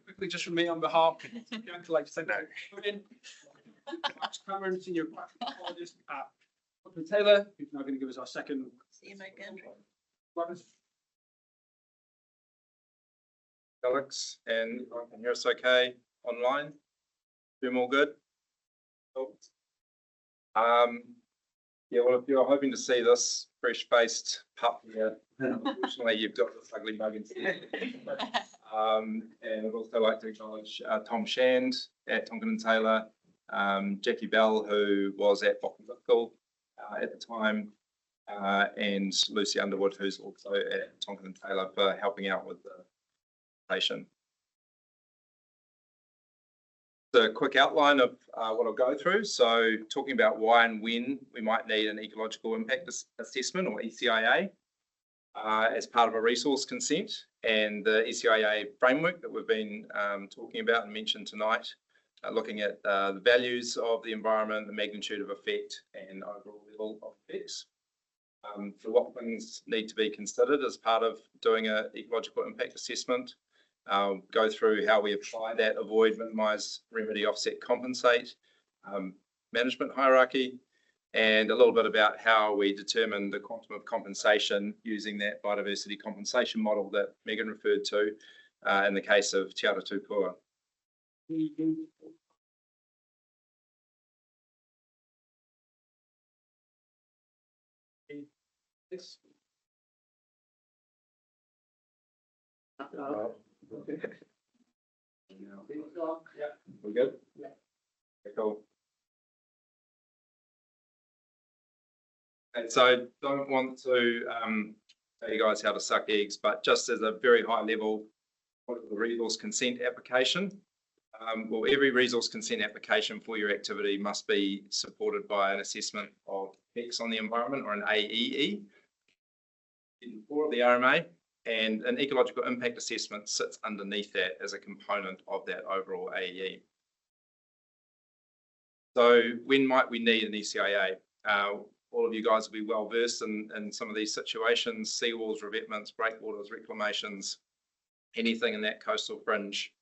Quickly, just from me on behalf, I'd like to thank Cameron, Senior Pathologist at Tonkin Taylor, who's now going to give us our second. See you, Megan. Alex, and I can hear us okay online. Doing all good? Cool. Yeah, well, if you're hoping to see this fresh-faced pup here, unfortunately, you've got this ugly mug instead. And I'd also like to acknowledge Tom Shand at Tonkin Taylor, Jackie Bell, who was at Pohlen at the time, and Lucy Underwood, who's also at Tonkin Taylor, for helping out with the presentation. A quick outline of what I'll go through. So talking about why and when we might need an ecological impact assessment, or ECIA, as part of a resource consent, and the ECIA framework that we've been talking about and mentioned tonight, looking at the values of the environment, the magnitude of effect, and overall level of effects. So what things need to be considered as part of doing an ecological impact assessment. Go through how we apply that avoid, minimise, remedy, offset, compensate management hierarchy, and a little bit about how we determine the quantum of compensation using that biodiversity compensation model that Megan referred to in the case of Te Ara Tupua. Yes. Yeah, we're good? Yeah. Okay, cool. And so don't want to tell you guys how to suck eggs, but just as a very high level, what is the resource consent application? Well, every resource consent application for your activity must be supported by an assessment of effects on the environment, or an AEE, for the RMA. And an ecological impact assessment sits underneath that as a component of that overall AEE. So when might we need an ECIA? All of you guys will be well versed in some of these situations: seawalls, revetments, breakwaters, reclamations, anything in that coastal fringe,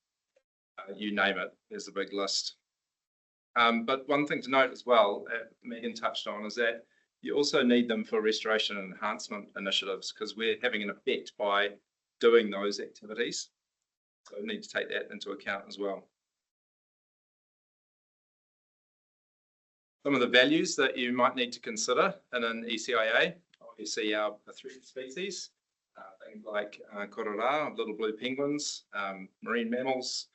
you name it, there's a big list. But one thing to note as well, Megan touched on, is that you also need them for restoration and enhancement initiatives, because we're having an effect by doing those activities. So we need to take that into account as well. Some of the values that you might need to consider in an ECIA, obviously our threatened species, things like korora, little blue penguins, marine mammals,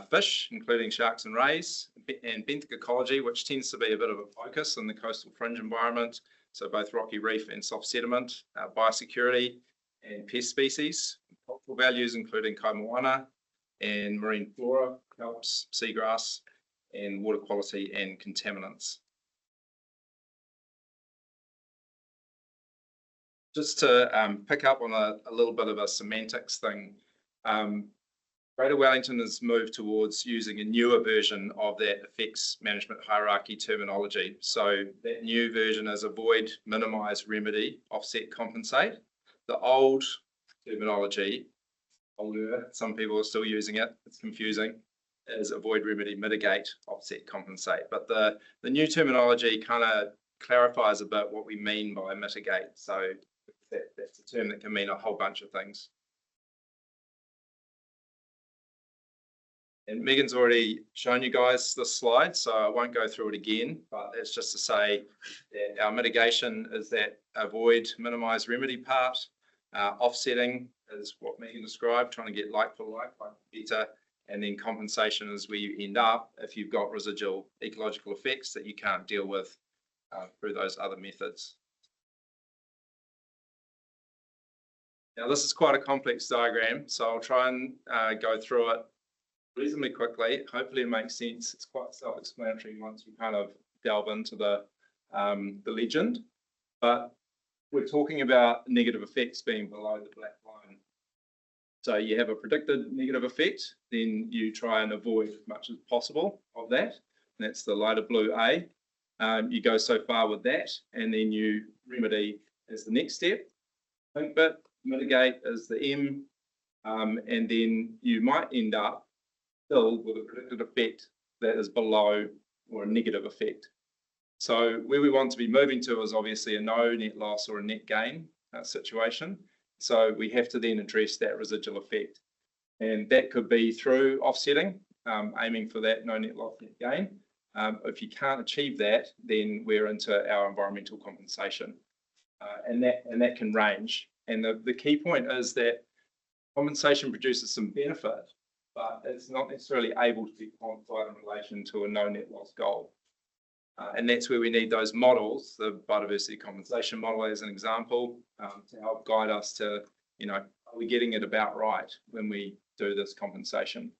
fish, including sharks and rays, and benthic ecology, which tends to be a bit of a focus in the coastal fringe environment. So both rocky reef and soft sediment, biosecurity and pest species, cultural values, including kaimoana and marine flora, kelps, seagrass, and water quality and contaminants. Just to pick up on a little bit of a semantics thing, Greater Wellington has moved towards using a newer version of that effects management hierarchy terminology. So that new version is avoid, minimise, remedy, offset, compensate. The old terminology, some people are still using it, it's confusing, is avoid, remedy, mitigate, offset, compensate. But the new terminology kind of clarifies a bit what we mean by mitigate. So that's a term that can mean a whole bunch of things. And Megan's already shown you guys this slide, so I won't go through it again, but it's just to say that our mitigation is that avoid, minimise, remedy part. Offsetting is what Megan described, trying to get like for like better. And then compensation is where you end up if you've got residual ecological effects that you can't deal with through those other methods. Now, this is quite a complex diagram, so I'll try and go through it reasonably quickly. Hopefully it makes sense. It's quite self-explanatory once you kind of delve into the legend. But we're talking about negative effects being below the black line. So you have a predicted negative effect, then you try and avoid as much as possible of that. And that's the lighter blue A. You go so far with that, and then you remedy as the next step. Pink bit, mitigate is the M, and then you might end up still with a predicted effect that is below or a negative effect. So where we want to be moving to is obviously a no net loss or a net gain situation. So we have to then address that residual effect. And that could be through offsetting, aiming for that no net loss, net gain. If you can't achieve that, then we're into our environmental compensation. And that can range. And the key point is that compensation produces some benefit, but it's not necessarily able to be quantified in relation to a no net loss goal. And that's where we need those models, the biodiversity compensation model as an example, to help guide us to, are we getting it about right when we do this compensation?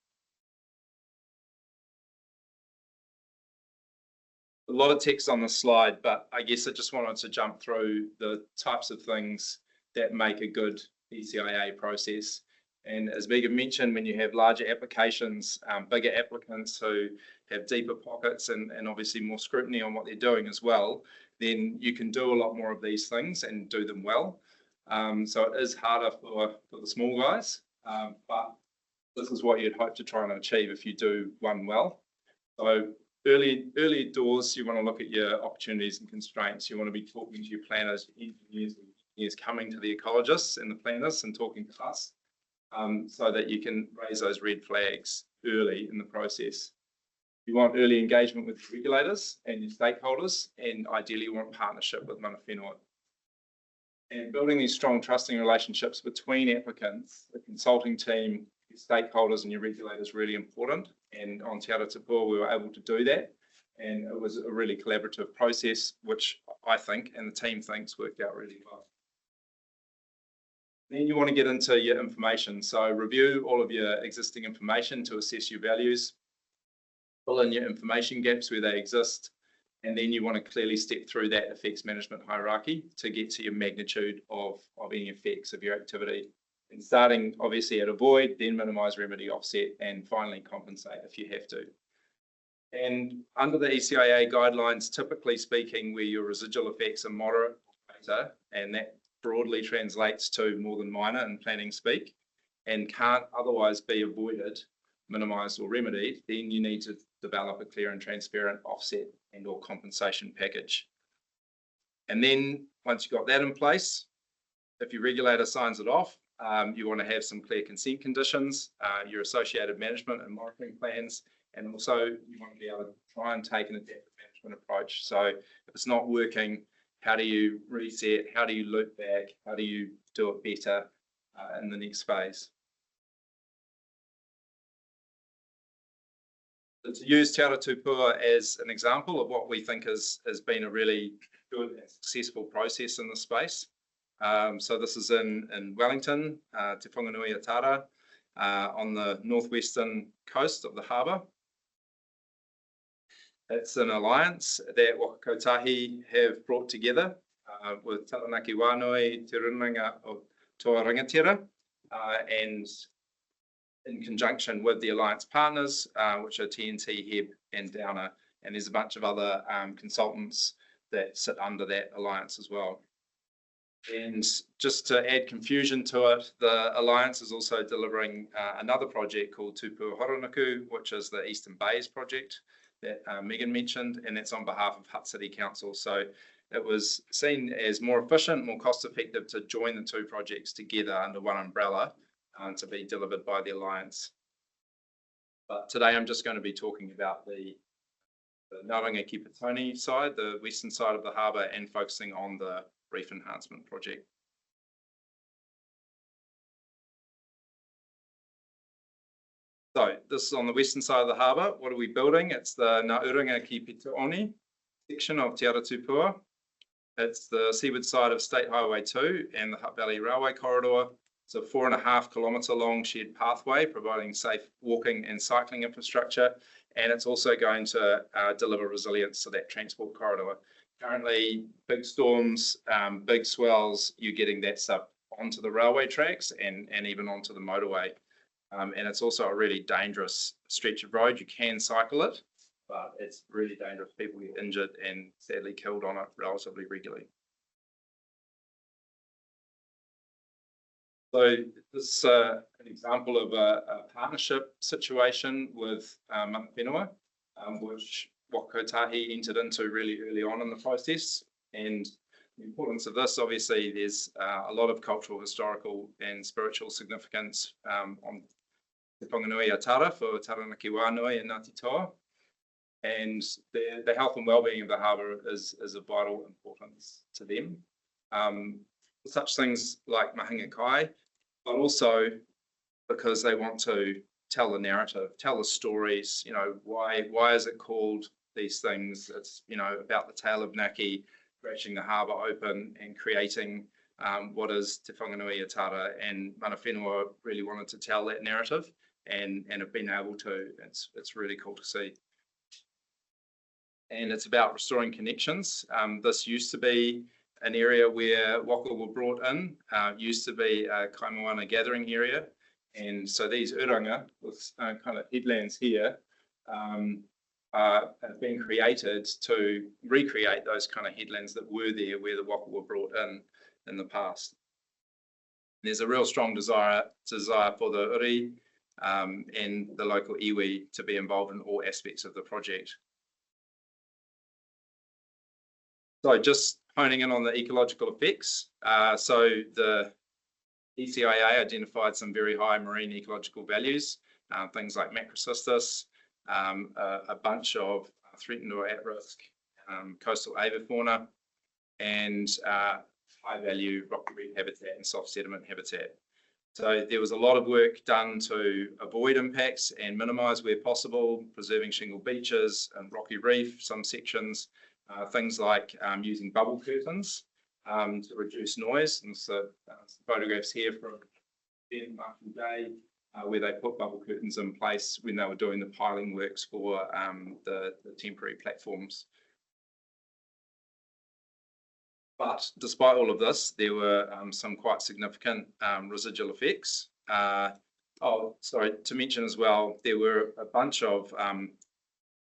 A lot of text on the slide, but I guess I just wanted to jump through the types of things that make a good ECIA process. And as Megan mentioned, when you have larger applications, bigger applicants who have deeper pockets and obviously more scrutiny on what they're doing as well, then you can do a lot more of these things and do them well. So it is harder for the small guys, but this is what you'd hope to try and achieve if you do one well. So early doors, you want to look at your opportunities and constraints. You want to be talking to your planners, engineers coming to the ecologists and the planners and talking to us. So that you can raise those red flags early in the process. You want early engagement with regulators and your stakeholders, and ideally you want partnership with mana whenua. And building these strong trusting relationships between applicants, the consulting team, your stakeholders and your regulators is really important. And on Te Ara Tupua, we were able to do that. And it was a really collaborative process, which I think, and the team thinks, worked out really well. Then you want to get into your information. So review all of your existing information to assess your values, fill in your information gaps where they exist, and then you want to clearly step through that effects management hierarchy to get to your magnitude of any effects of your activity. And starting obviously at avoid, then minimise, remedy, offset, and finally compensate if you have to. And under the ECIA guidelines, typically speaking, where your residual effects are moderate or greater, and that broadly translates to more than minor in planning speak, and can't otherwise be avoided, minimised or remedied, then you need to develop a clear and transparent offset and or compensation package. And then once you've got that in place, if your regulator signs it off, you want to have some clear consent conditions, your associated management and monitoring plans, and also you want to be able to try and take an adaptive management approach. So if it's not working, how do you reset? How do you loop back? How do you do it better in the next phase? So to use Te Ara Tupua as an example of what we think has been a really good and successful process in this space. So this is in Wellington, Te Whanganui Atara, on the northwestern coast of the harbour. It's an alliance that Waka Kotahi have brought together with Taranaki Wānui, Te Runanga o Toa Rangatira, and in conjunction with the alliance partners, which are TNT, HEB and Downer, and there's a bunch of other consultants that sit under that alliance as well. And just to add confusion to it, the alliance is also delivering another project called Tupua Horonuku, which is the Eastern Bays project that Megan mentioned, and that's on behalf of Hutt City Council. So it was seen as more efficient, more cost effective to join the two projects together under one umbrella to be delivered by the alliance. But today I'm just going to be talking about the Nauranga Kipatoni side, the western side of the harbour, and focusing on the reef enhancement project. So this is on the western side of the harbour. What are we building? It's the Nauranga Kipatoni section of Te Ara Tupua. It's the seaward side of State Highway 2 and the Hutt Valley Railway Corridor. It's a 4.5 kilometre long shared pathway providing safe walking and cycling infrastructure, and it's also going to deliver resilience to that transport corridor. Currently, big storms, big swells, you're getting that stuff onto the railway tracks and even onto the motorway. And it's also a really dangerous stretch of road. You can cycle it, but it's really dangerous. People get injured and sadly killed on it relatively regularly. So this is an example of a partnership situation with Mana Whenua, which Waka Kotahi entered into really early on in the process. And the importance of this, obviously, there's a lot of cultural, historical and spiritual significance on Te Whanganui Atara for Taranaki Wānui and Ngāti Toa. And the health and well-being of the harbour is of vital importance to them. Such things like mahinga kai, but also because they want to tell the narrative, tell the stories, why is it called these things? It's, about the tale of Ngāki scratching the harbour open and creating what is Te Whanganui Atara, and Mana Whenua really wanted to tell that narrative and have been able to. It's really cool to see. And it's about restoring connections. This used to be an area where waka were brought in, used to be a kaimoana gathering area. And so these uranga with kind of headlands here have been created to recreate those kind of headlands that were there where the waka were brought in the past. There's a real strong desire for the uri and the local iwi to be involved in all aspects of the project. So just honing in on the ecological effects. So the ECIA identified some very high marine ecological values, things like macrocystis, a bunch of threatened or at-risk coastal avifauna, and high-value rock reef habitat and soft sediment habitat. So there was a lot of work done to avoid impacts and minimise where possible, preserving shingle beaches and rocky reef, some sections, things like using bubble curtains to reduce noise. And so photographs here from Martin Day, where they put bubble curtains in place when they were doing the piling works for the temporary platforms. But despite all of this, there were some quite significant residual effects. To mention as well, there were a bunch of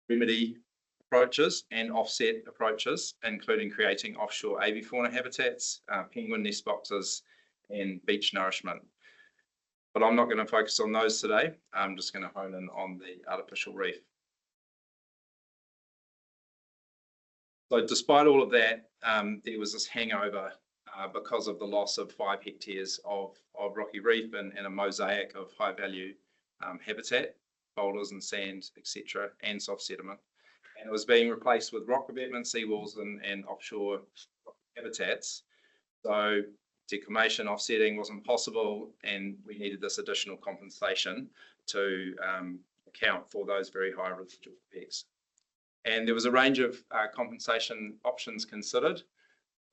remedy approaches and offset approaches, including creating offshore avifauna habitats, penguin nest boxes, and beach nourishment. But I'm not going to focus on those today. I'm just going to hone in on the artificial reef. So despite all of that, there was this hangover because of the loss of 5 hectares of rocky reef and a mosaic of high value habitat, boulders and sand, etc., and soft sediment. And it was being replaced with rock revetment, seawalls and offshore habitats. So declimation offsetting wasn't possible, and we needed this additional compensation to account for those very high residual effects. And there was a range of compensation options considered.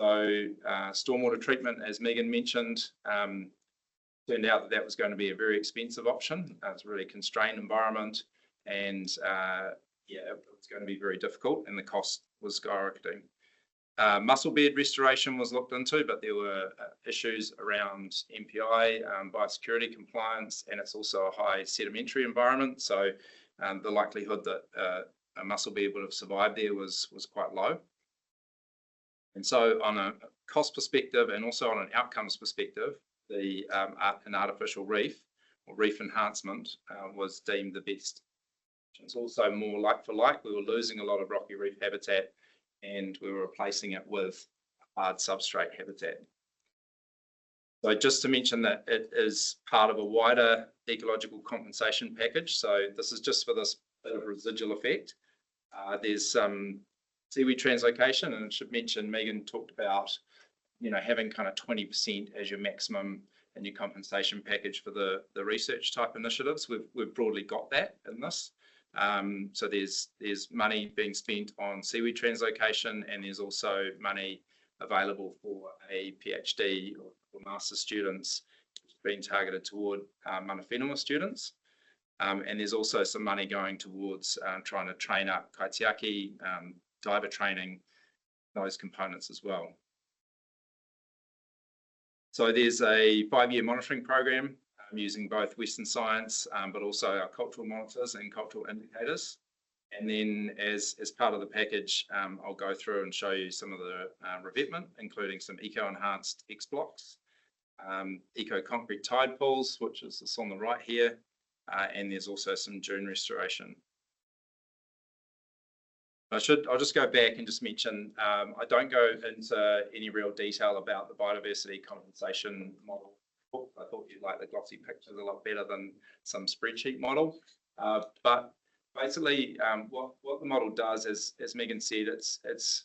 So stormwater treatment, as Megan mentioned, turned out that was going to be a very expensive option. It's a really constrained environment, and yeah, it was going to be very difficult, and the cost was skyrocketing. Mussel bed restoration was looked into, but there were issues around MPI, biosecurity compliance, and it's also a high sedimentary environment. So the likelihood that a mussel bed would have survived there was quite low. And so on a cost perspective and also on an outcomes perspective, an artificial reef or reef enhancement was deemed the best. It's also more like for like. We were losing a lot of rocky reef habitat and we were replacing it with hard substrate habitat. So just to mention that it is part of a wider ecological compensation package. So this is just for this bit of residual effect. There's some seaweed translocation, and I should mention Megan talked about, you know, having kind of 20% as your maximum in your compensation package for the research type initiatives. We've broadly got that in this. So there's money being spent on seaweed translocation, and there's also money available for a PhD or master's students being targeted toward mana whenua students. And there's also some money going towards trying to train up kaitiaki, diver training, those components as well. So there's a 5-year monitoring program using both Western science, but also our cultural monitors and cultural indicators. And then as part of the package, I'll go through and show you some of the revetment, including some eco-enhanced X blocks, eco-concrete tide pools, which is this on the right here, and there's also some dune restoration. I'll just go back and just mention, I don't go into any real detail about the biodiversity compensation model. I thought you'd like the glossy pictures a lot better than some spreadsheet model. But basically, what the model does is, as Megan said, it's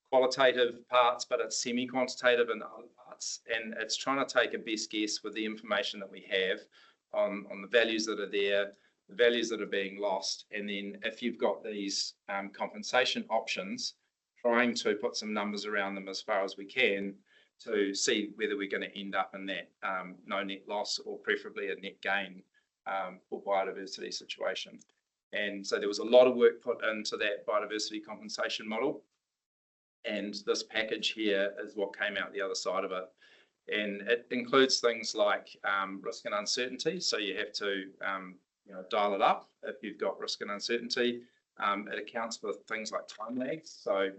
qualitative parts, but it's semi-quantitative in other parts. And it's trying to take a best guess with the information that we have on the values that are there, the values that are being lost, and then if you've got these compensation options, trying to put some numbers around them as far as we can to see whether we're going to end up in that no net loss or preferably a net gain for biodiversity situation. And so there was a lot of work put into that biodiversity compensation model, and this package here is what came out the other side of it. And it includes things like risk and uncertainty, so you have to dial it up if you've got risk and uncertainty. It accounts for things like time lags. So,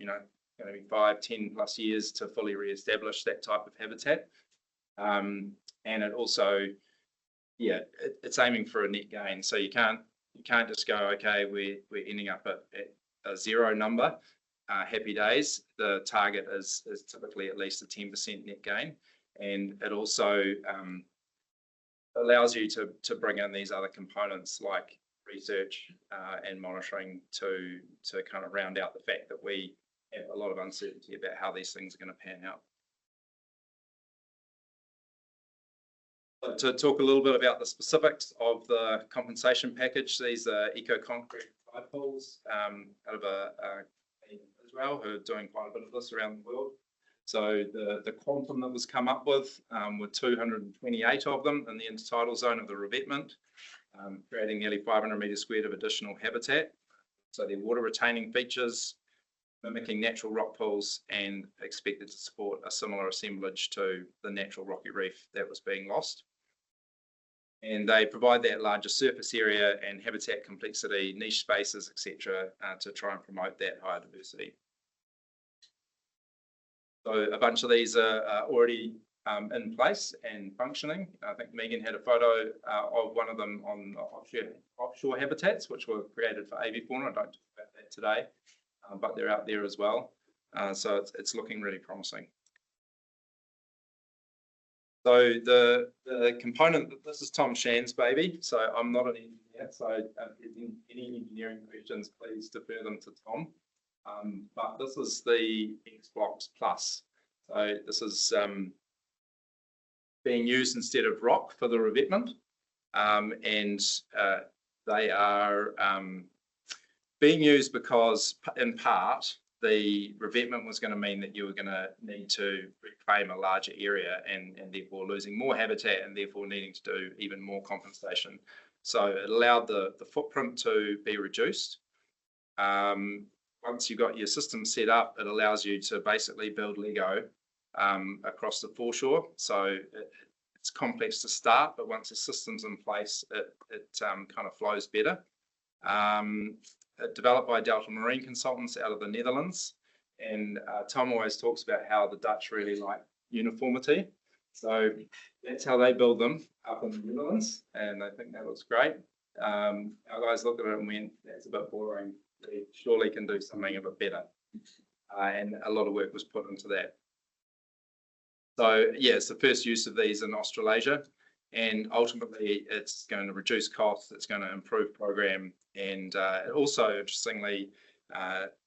going to be 5, 10 plus years to fully re-establish that type of habitat. And it also, it's aiming for a net gain. So you can't just go, okay, we're ending up at a zero number, happy days. The target is typically at least a 10% net gain. And it also allows you to bring in these other components like research and monitoring to kind of round out the fact that we have a lot of uncertainty about how these things are going to pan out. But to talk a little bit about the specifics of the compensation package, these are eco-concrete tide pools out of Israel, who are doing quite a bit of this around the world. So the quantum that was come up with were 228 of them in the intertidal zone of the revetment, creating nearly 500 metres squared of additional habitat. So they're water retaining features, mimicking natural rock pools, and expected to support a similar assemblage to the natural rocky reef that was being lost. And they provide that larger surface area and habitat complexity, niche spaces, etc., to try and promote that higher diversity. So a bunch of these are already in place and functioning. I think Megan had a photo of one of them on offshore habitats, which were created for avifauna. I don't talk about that today, but they're out there as well. So it's looking really promising. So the component, this is Tom Shan's baby. So I'm not an engineer. So any engineering questions, please defer them to Tom. But this is the X Blocks Plus. So this is being used instead of rock for the revetment. And they are being used because, in part, the revetment was going to mean that you were going to need to reclaim a larger area and therefore losing more habitat and therefore needing to do even more compensation. So it allowed the footprint to be reduced. Once you've got your system set up, it allows you to basically build Lego across the foreshore. So it's complex to start, but once the system's in place, it kind of flows better. Developed by Delta Marine Consultants out of the Netherlands. And Tom always talks about how the Dutch really like uniformity. So that's how they build them up in the Netherlands. And I think that looks great. Our guys looked at it and went, that's a bit boring. We surely can do something a bit better. And a lot of work was put into that. So yeah, it's the first use of these in Australasia. And ultimately, it's going to reduce costs, it's going to improve program, and it also, interestingly,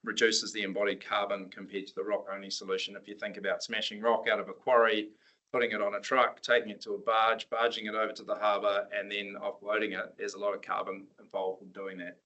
reduces the embodied carbon compared to the rock-only solution. If you think about smashing rock out of a quarry, putting it on a truck, taking it to a barge, barging it over to the harbour, and then offloading it, there's a lot of carbon involved in doing that.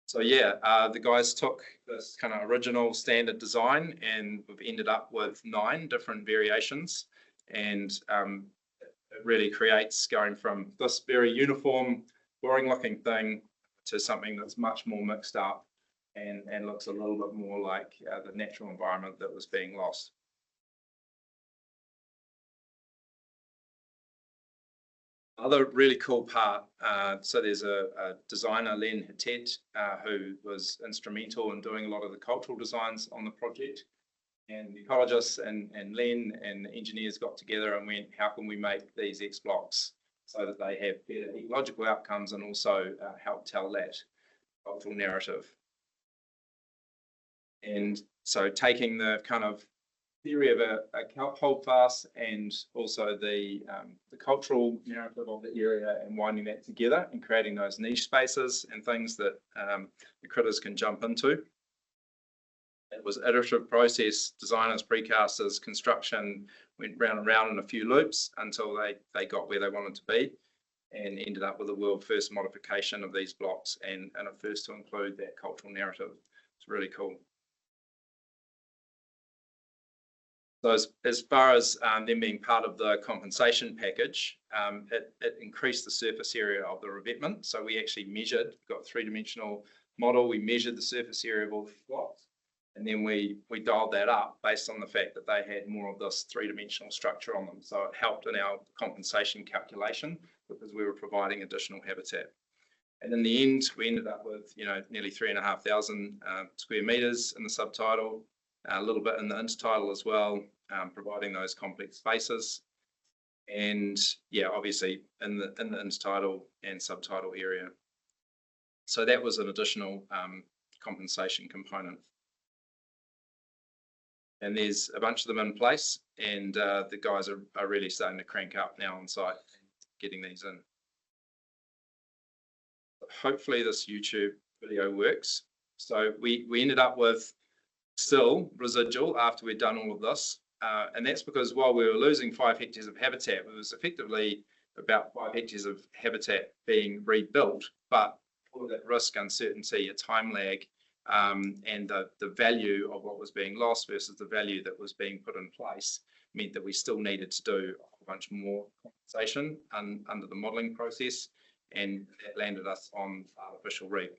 So yeah, the guys took this kind of original standard design and we've ended up with 9 different variations, and it really creates going from this very uniform, boring looking thing to something that's much more mixed up and looks a little bit more like the natural environment that was being lost. Other really cool part, so there's a designer, Len Hatet, who was instrumental in doing a lot of the cultural designs on the project. And the ecologists and Len and the engineers got together and went, how can we make these X blocks so that they have better ecological outcomes and also help tell that cultural narrative. And so taking the kind of theory of a holdfast and also the cultural narrative of the area and winding that together and creating those niche spaces and things that the critters can jump into. It was an iterative process. Designers, precasters, construction went round and round in a few loops until they got where they wanted to be and ended up with a world first modification of these blocks and a first to include that cultural narrative. It's really cool. So as far as them being part of the compensation package, it increased the surface area of the revetment. So we actually measured, got a 3-dimensional model, we measured the surface area of all these blocks, and then we dialed that up based on the fact that they had more of this 3-dimensional structure on them. So it helped in our compensation calculation because we were providing additional habitat. And in the end, we ended up with nearly 3,500 square meters in the subtidal, a little bit in the intertidal as well, providing those complex spaces. And yeah, obviously in the intertidal and subtidal area. So that was an additional compensation component. And there's a bunch of them in place, and the guys are really starting to crank up now on site, getting these in. Hopefully this YouTube video works. So we ended up with still residual after we'd done all of this. And that's because while we were losing 5 hectares of habitat, it was effectively about 5 hectares of habitat being rebuilt, but all of that risk, uncertainty, a time lag, and the value of what was being lost versus the value that was being put in place meant that we still needed to do a whole bunch more compensation under the modelling process, and that landed us on artificial reef.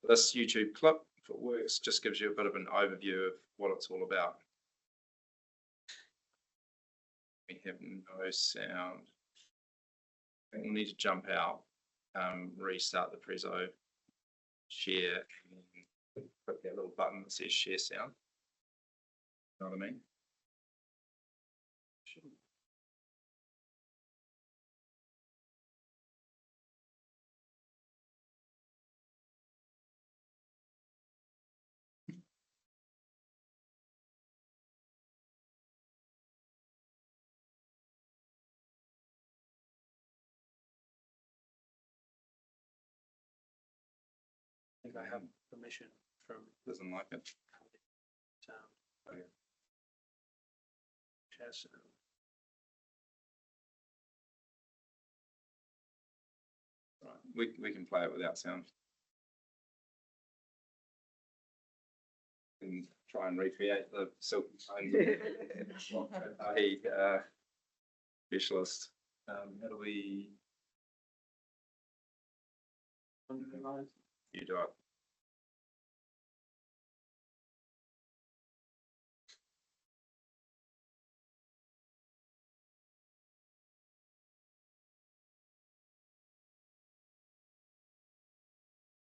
This YouTube clip, if it works, just gives you a bit of an overview of what it's all about. We have no sound. I think we'll need to jump out, restart the Prezzo, share. Click that little button that says share sound. Know what I mean? I think I have permission from Doesn't like it. town. Okay. Share sound. Right. We can play it without sound. And try and recreate the silky tones of a specialist. How do we? You do it.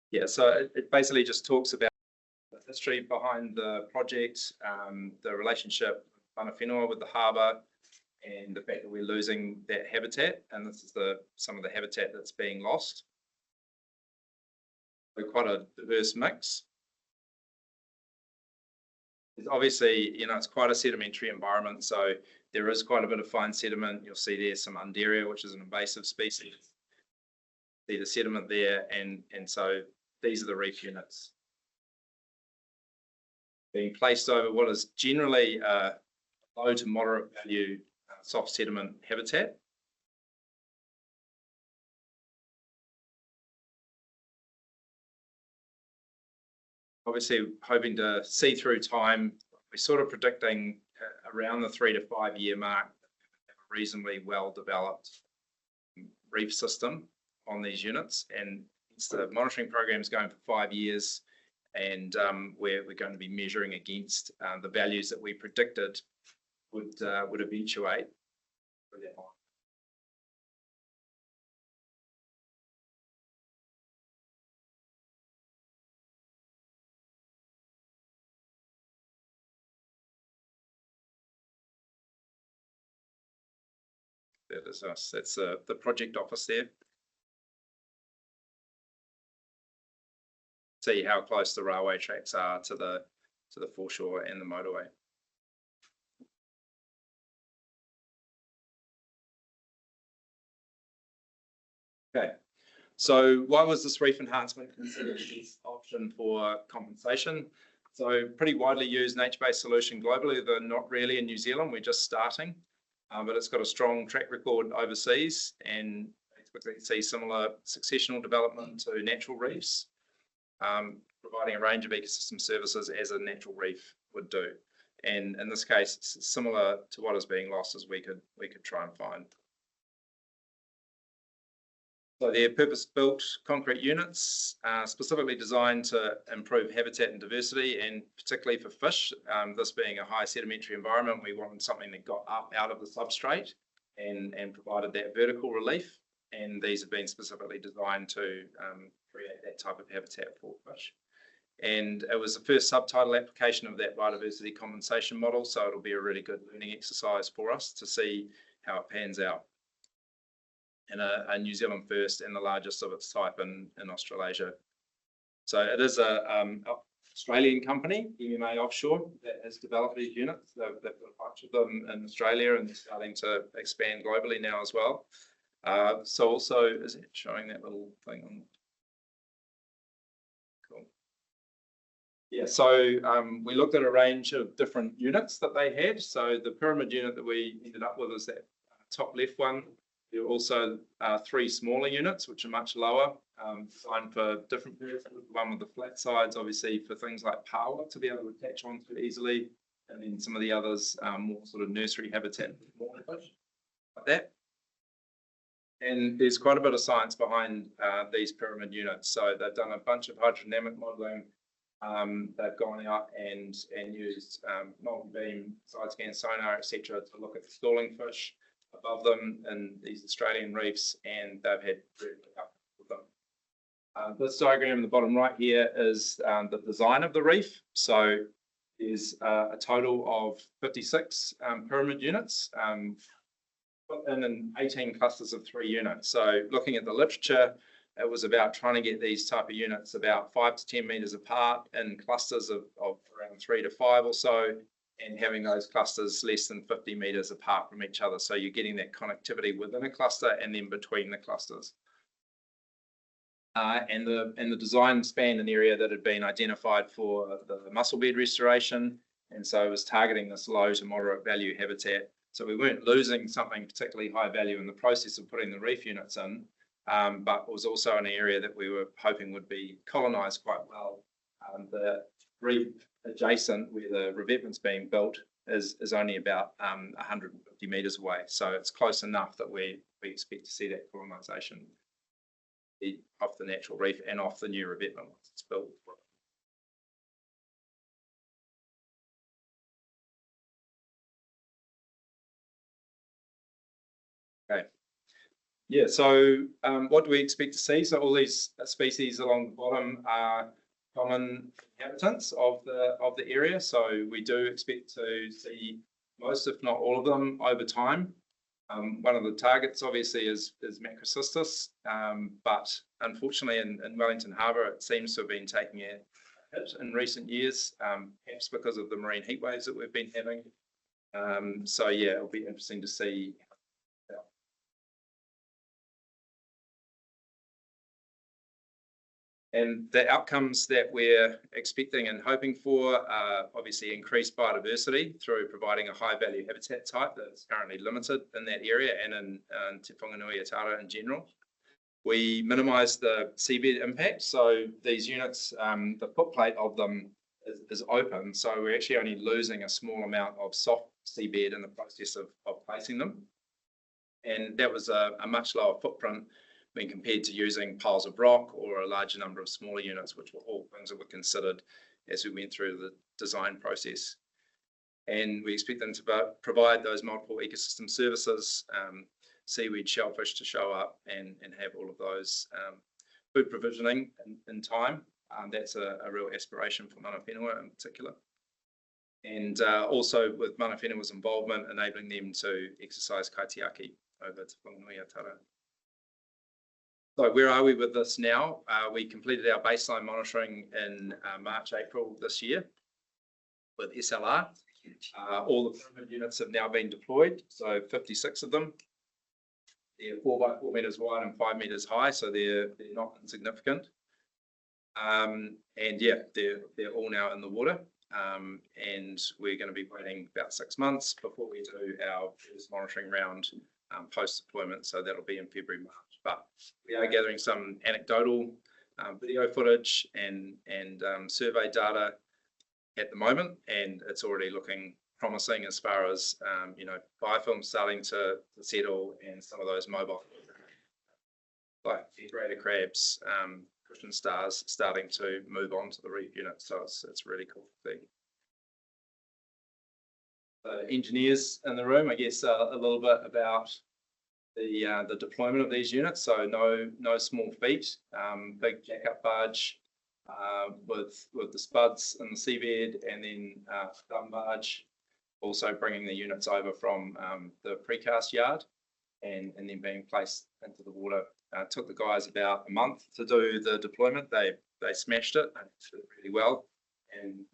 Yeah, so it basically just talks about the history behind the project, the relationship mana whenua with the harbour, and the fact that we're losing that habitat, and this is some of the habitat that's being lost. So quite a diverse mix. It's obviously, it's quite a sedimentary environment, so there is quite a bit of fine sediment. You'll see there's some Undaria, which is an invasive species. See the sediment there, and so these are the reef units being placed over what is generally low to moderate value soft sediment habitat. Obviously, hoping to see through time, we're sort of predicting around the 3 to 5 year mark, a reasonably well developed reef system on these units, and the monitoring program is going for 5 years, and we're going to be measuring against the values that we predicted would eventuate. That is us. That's the project office there. See how close the railway tracks are to the foreshore and the motorway. Okay, so why was this reef enhancement considered the best option for compensation? So pretty widely used nature-based solution globally, though not really in New Zealand. We're just starting, but it's got a strong track record overseas, and typically see similar successional development to natural reefs, providing a range of ecosystem services as a natural reef would do. And in this case, it's similar to what is being lost as we could try and find. So they're purpose-built concrete units, specifically designed to improve habitat and diversity, and particularly for fish. This being a high sedimentary environment, we wanted something that got up out of the substrate and provided that vertical relief. And these have been specifically designed to create that type of habitat for fish. And it was the first subtitle application of that biodiversity compensation model, so it'll be a really good learning exercise for us to see how it pans out. And a New Zealand first and the largest of its type in Australasia. So it is a Australian company, MMA Offshore, that has developed these units. They've got a bunch of them in Australia and starting to expand globally now as well. So also, is it showing that little thing on? Cool. Yeah, so we looked at a range of different units that they had. So the pyramid unit that we ended up with is that top left one. There are also 3 smaller units, which are much lower, designed for different purposes. One with the flat sides, obviously for things like power to be able to attach onto easily, and then some of the others more sort of nursery habitat, like that. And there's quite a bit of science behind these pyramid units. So they've done a bunch of hydrodynamic modelling. They've gone out and used multi-beam side scan sonar, etc., to look at the stalling fish above them in these Australian reefs, and they've had very good outcomes with them. This diagram in the bottom right here is the design of the reef. So there's a total of 56 pyramid units put in 18 clusters of 3 units. So looking at the literature, it was about trying to get these type of units about 5 to 10 meters apart in clusters of around 3 to 5 or so, and having those clusters less than 50 meters apart from each other. So you're getting that connectivity within a cluster and then between the clusters. And the design spanned an area that had been identified for the mussel bed restoration, and so it was targeting this low to moderate value habitat. So we weren't losing something particularly high value in the process of putting the reef units in, but it was also an area that we were hoping would be colonised quite well. The reef adjacent, where the revetment's being built, is only about 150 metres away, so it's close enough that we expect to see that colonisation off the natural reef and off the new revetment once it's built. Okay. Yeah, so what do we expect to see? So all these species along the bottom are common inhabitants of the area. So we do expect to see most, if not all of them, over time. One of the targets obviously is Macrocystis, but unfortunately in Wellington Harbour it seems to have been taking a hit in recent years, perhaps because of the marine heat waves that we've been having. So yeah, it'll be interesting to see. And the outcomes that we're expecting and hoping for are obviously increased biodiversity through providing a high value habitat type that's currently limited in that area and in Te Whanganui-a-Tara in general. We minimise the seabed impact, so these units, the footplate of them is open, so we're actually only losing a small amount of soft seabed in the process of placing them. And that was a much lower footprint when compared to using piles of rock or a larger number of smaller units, which were all things that were considered as we went through the design process. And we expect them to provide those multiple ecosystem services, seaweed, shellfish to show up and have all of those food provisioning in time. That's a real aspiration for Mana Whenua in particular. And also with Mana Whenua's involvement, enabling them to exercise kaitiaki over Te Whanganui-a-Tara. So where are we with this now? We completed our baseline monitoring in March, April this year with SLR. All the pyramid units have now been deployed, so 56 of them. They're 4 by 4 meters wide and 5 meters high, so they're not insignificant. And yeah, they're all now in the water. And we're going to be waiting about 6 months before we do our first monitoring round post deployment. So that'll be in February, March. But we are gathering some anecdotal video footage and survey data at the moment, and it's already looking promising as far as biofilm starting to settle and some of those mobile like greater crabs, cushion stars starting to move on to the reef unit. So it's really cool to see. The engineers in the room, I guess a little bit about the deployment of these units. So no small feat, big jack-up barge with the spuds in the seabed, and then dumb barge, also bringing the units over from the precast yard and then being placed into the water. Took the guys about a month to do the deployment. They smashed it and did it really well. And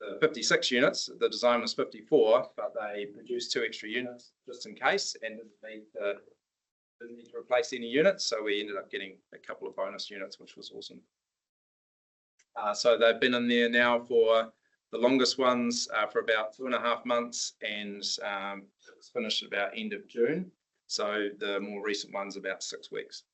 the 56 units, the design was 54, but they produced 2 extra units just in case and didn't need to replace any units. So we ended up getting a couple of bonus units, which was awesome. So they've been in there now for the longest ones for about 2.5 months, and it was finished at about end of June. So the more recent ones about 6 weeks.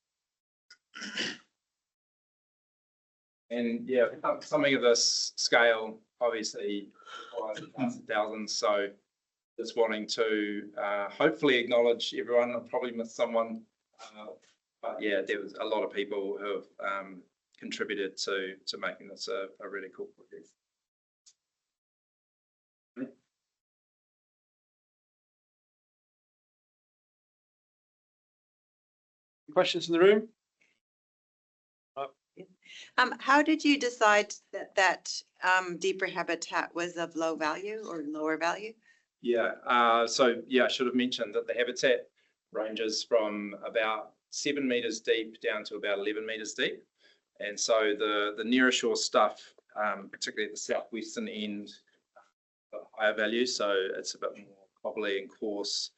And yeah, something of this scale obviously requires thousands. So just wanting to hopefully acknowledge everyone. I probably missed someone, but yeah, there was a lot of people who have contributed to making this a really cool project. Questions in the room? How did you decide that deeper habitat was of low value or lower value? Yeah, so yeah, I should have mentioned that the habitat ranges from about 7 meters deep down to about 11 meters deep. And so the nearer shore stuff, particularly at the southwestern end, higher value. So it's a bit more cobbly and coarse,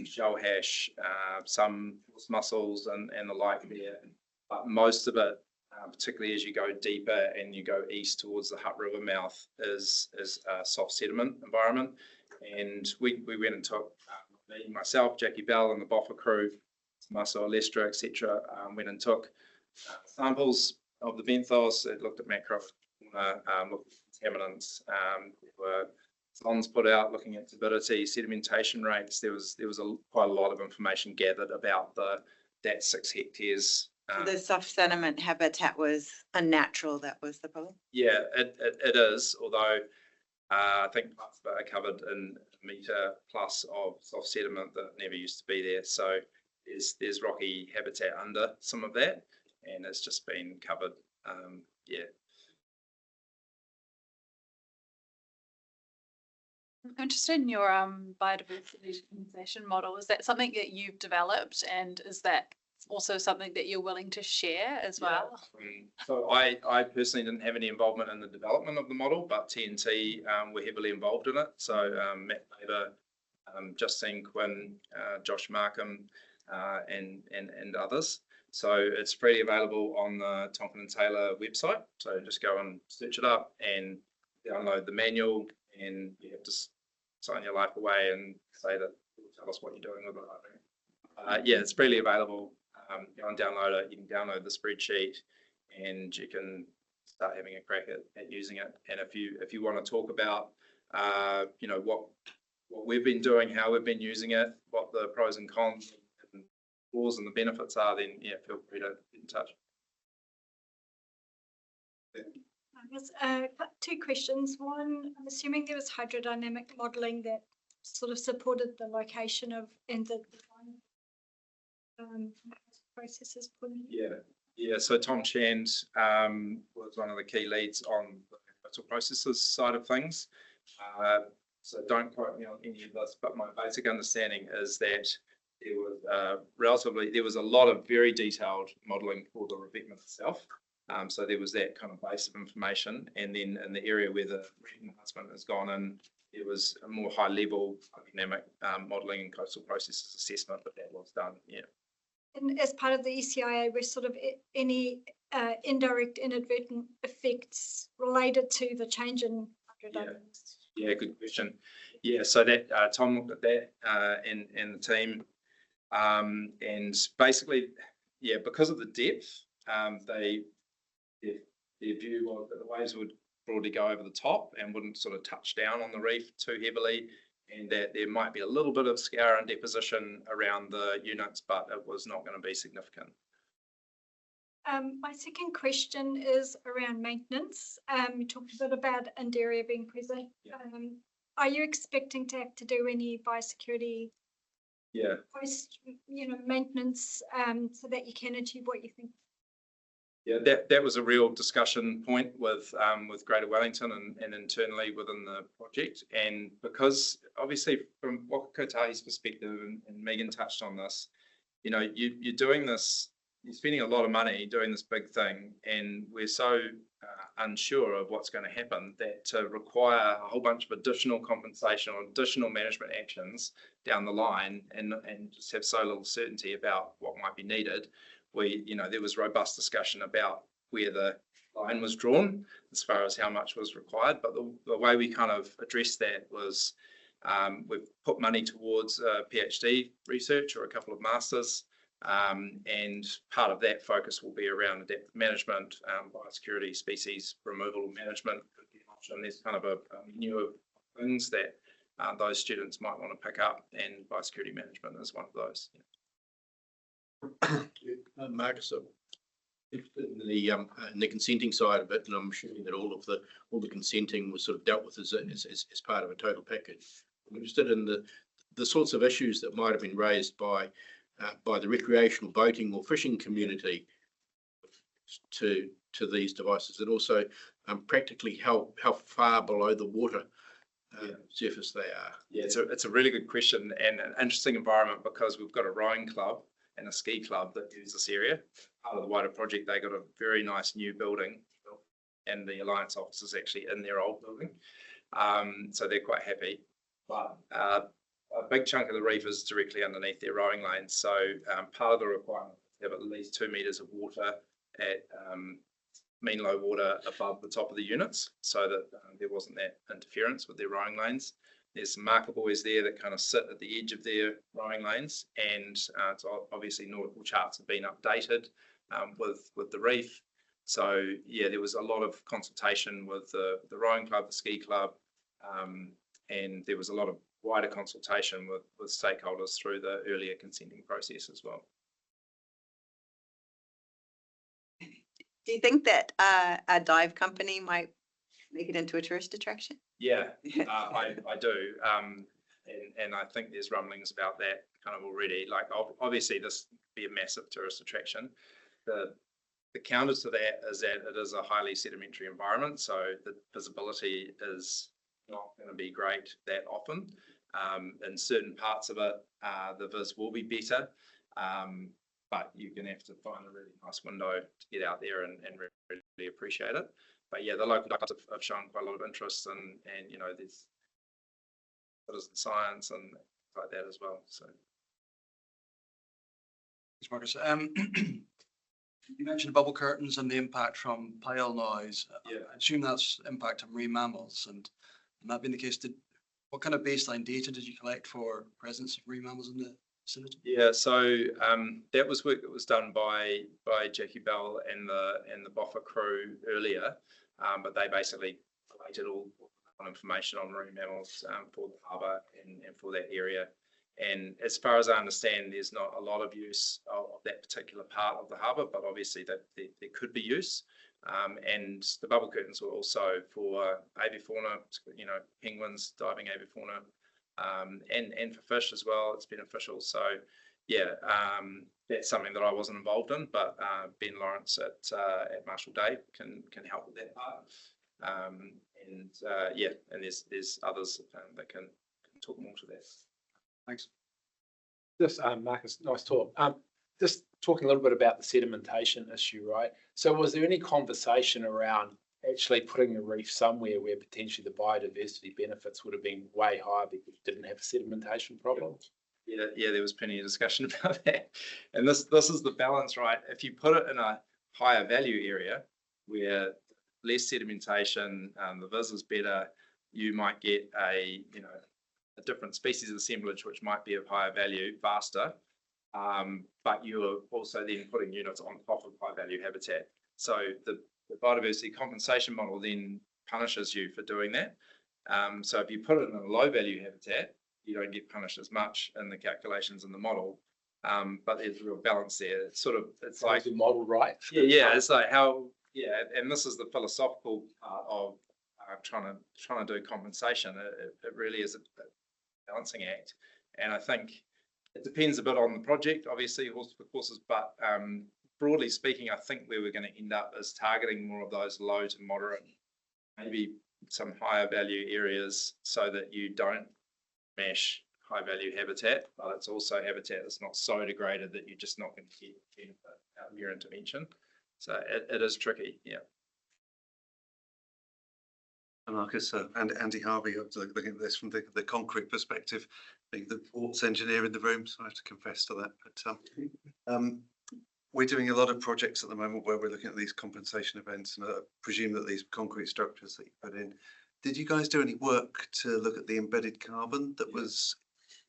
shell hash, some mussels and the like there. But most of it, particularly as you go deeper and you go east towards the Hutt River mouth, is a soft sediment environment. And we went and took, me, myself, Jackie Bell and the BOFA crew, Marcel Lestra, etc., went and took samples of the benthos. It looked at macro, looked at contaminants, were sondes put out looking at turbidity, sedimentation rates. There was quite a lot of information gathered about that 6 hectares. So the soft sediment habitat was unnatural. That was the problem. Yeah, it is. Although I think parts of it are covered in a metre plus of soft sediment that never used to be there. So there's rocky habitat under some of that, and it's just been covered. Yeah. I'm interested in your biodiversity compensation model. Is that something that you've developed, and is that also something that you're willing to share as well? So I personally didn't have any involvement in the development of the model, but TNT were heavily involved in it. So Matt Labour, Justine Quinn, Josh Markham, and others. So it's freely available on the Tonkin Taylor website. So just go and search it up and download the manual, and you have to sign your life away and say that tell us what you're doing with it. Yeah, it's freely available. Go and download it. You can download the spreadsheet, and you can start having a crack at using it. And if you want to talk about, you know, what we've been doing, how we've been using it, what the pros and cons and flaws and the benefits are, then yeah, feel free to get in touch. I guess, 2 questions. One, I'm assuming there was hydrodynamic modelling that sort of supported the location of and the processes put in. Yeah. So Tom Chand was one of the key leads on the coastal processes side of things. So don't quote me on any of this, but my basic understanding is that there was a lot of very detailed modelling for the revetment itself. So there was that kind of base of information, and then in the area where the enhancement has gone in, there was a more high level dynamic modelling and coastal processes assessment, but that was done. Yeah. And as part of the ECIA, we're sort of any indirect inadvertent effects related to the change in hydrodynamics. Yeah, good question. Yeah, so that Tom looked at that and the team, and basically, yeah, because of the depth, their view was that the waves would broadly go over the top and wouldn't sort of touch down on the reef too heavily, and that there might be a little bit of scour and deposition around the units, but it was not going to be significant. My second question is around maintenance. You talked a bit about Indaria being present. Yeah. Are you expecting to have to do any biosecurity post, maintenance so that you can achieve what you think? Yeah, that was a real discussion point with Greater Wellington and internally within the project. And because obviously from Waka Kotahi's perspective, and Megan touched on this, you're doing this, you're spending a lot of money doing this big thing, and we're so unsure of what's going to happen that to require a whole bunch of additional compensation or additional management actions down the line and just have so little certainty about what might be needed. There was robust discussion about where the line was drawn as far as how much was required. But the way we kind of addressed that was we've put money towards PhD research or a couple of masters. And part of that focus will be around adaptive management, biosecurity, species removal management. And there's kind of a menu of things that those students might want to pick up, and biosecurity management is one of those. Marcus, in the consenting side of it, and I'm assuming that all the consenting was sort of dealt with as part of a total package. I'm interested in the sorts of issues that might have been raised by the recreational boating or fishing community to to these devices, and also practically how far below the water surface they are? Yeah, it's a really good question and an interesting environment because we've got a rowing club and a ski club that use this area. Part of the wider project, they got a very nice new building, and the Alliance office is actually in their old building. So they're quite happy. But a big chunk of the reef is directly underneath their rowing lanes. So part of the requirement is to have at least 2 meters of water at mean low water above the top of the units, so that there wasn't that interference with their rowing lanes. There's some marker buoys there that kind of sit at the edge of their rowing lanes, and so obviously nautical charts have been updated with the reef. So yeah, there was a lot of consultation with the rowing club, the ski club, and there was a lot of wider consultation with stakeholders through the earlier consenting process as well. Do you think that a dive company might make it into a tourist attraction? Yeah, I do. And I think there's rumblings about that kind of already. Like obviously this would be a massive tourist attraction. The counter to that is that it is a highly sedimentary environment, so the visibility is not going to be great that often. In certain parts of it, the vis will be better, but you're going to have to find a really nice window to get out there and really appreciate it. But yeah, the local guys have shown quite a lot of interest, and you know, there's citizen science and like that as well. So, Thanks, Marcus. You mentioned bubble curtains and the impact from pile noise. Yeah. I assume that's impact on marine mammals, and that being the case, what kind of baseline data did you collect for presence of marine mammals in the vicinity? Yeah, so that was work that was done by Jackie Bell and the BOFA crew earlier, but they basically collated all information on marine mammals for the harbour and for that area. And as far as I understand, there's not a lot of use of that particular part of the harbour, but obviously there could be use. And the bubble curtains were also for avifauna, you know, penguins, diving avifauna, and for fish as well. It's beneficial. So yeah, that's something that I wasn't involved in, but Ben Lawrence at Marshall Day can help with that part. Yeah, and there's others that can talk more to that. Thanks. Just Marcus, nice talk. Just talking a little bit about the sedimentation issue, right? So was there any conversation around actually putting the reef somewhere where potentially the biodiversity benefits would have been way higher because you didn't have a sedimentation problem? Yeah, there was plenty of discussion about that. And this is the balance, right? If you put it in a higher value area where less sedimentation, the vis is better, you might get a different species assemblage which might be of higher value faster, but you're also then putting units on top of high value habitat. So the biodiversity compensation model then punishes you for doing that. So if you put it in a low value habitat, you don't get punished as much in the calculations in the model, but there's a real balance there. It's like the model, right? Yeah, it's like how, and this is the philosophical part of trying to do compensation. It really is a balancing act, and I think it depends a bit on the project, obviously, horses for courses, but broadly speaking, I think where we're going to end up is targeting more of those low to moderate, maybe some higher value areas, so that you don't mash high value habitat, but it's also habitat that's not so degraded that you're just not going to get benefit out of your intervention. So it is tricky, yeah. Marcus and Andy Harvey, looking at this from the concrete perspective, being the ports engineer in the room, so I have to confess to that. But we're doing a lot of projects at the moment where we're looking at these compensation events, and I presume that these concrete structures that you put in, did you guys do any work to look at the embedded carbon that was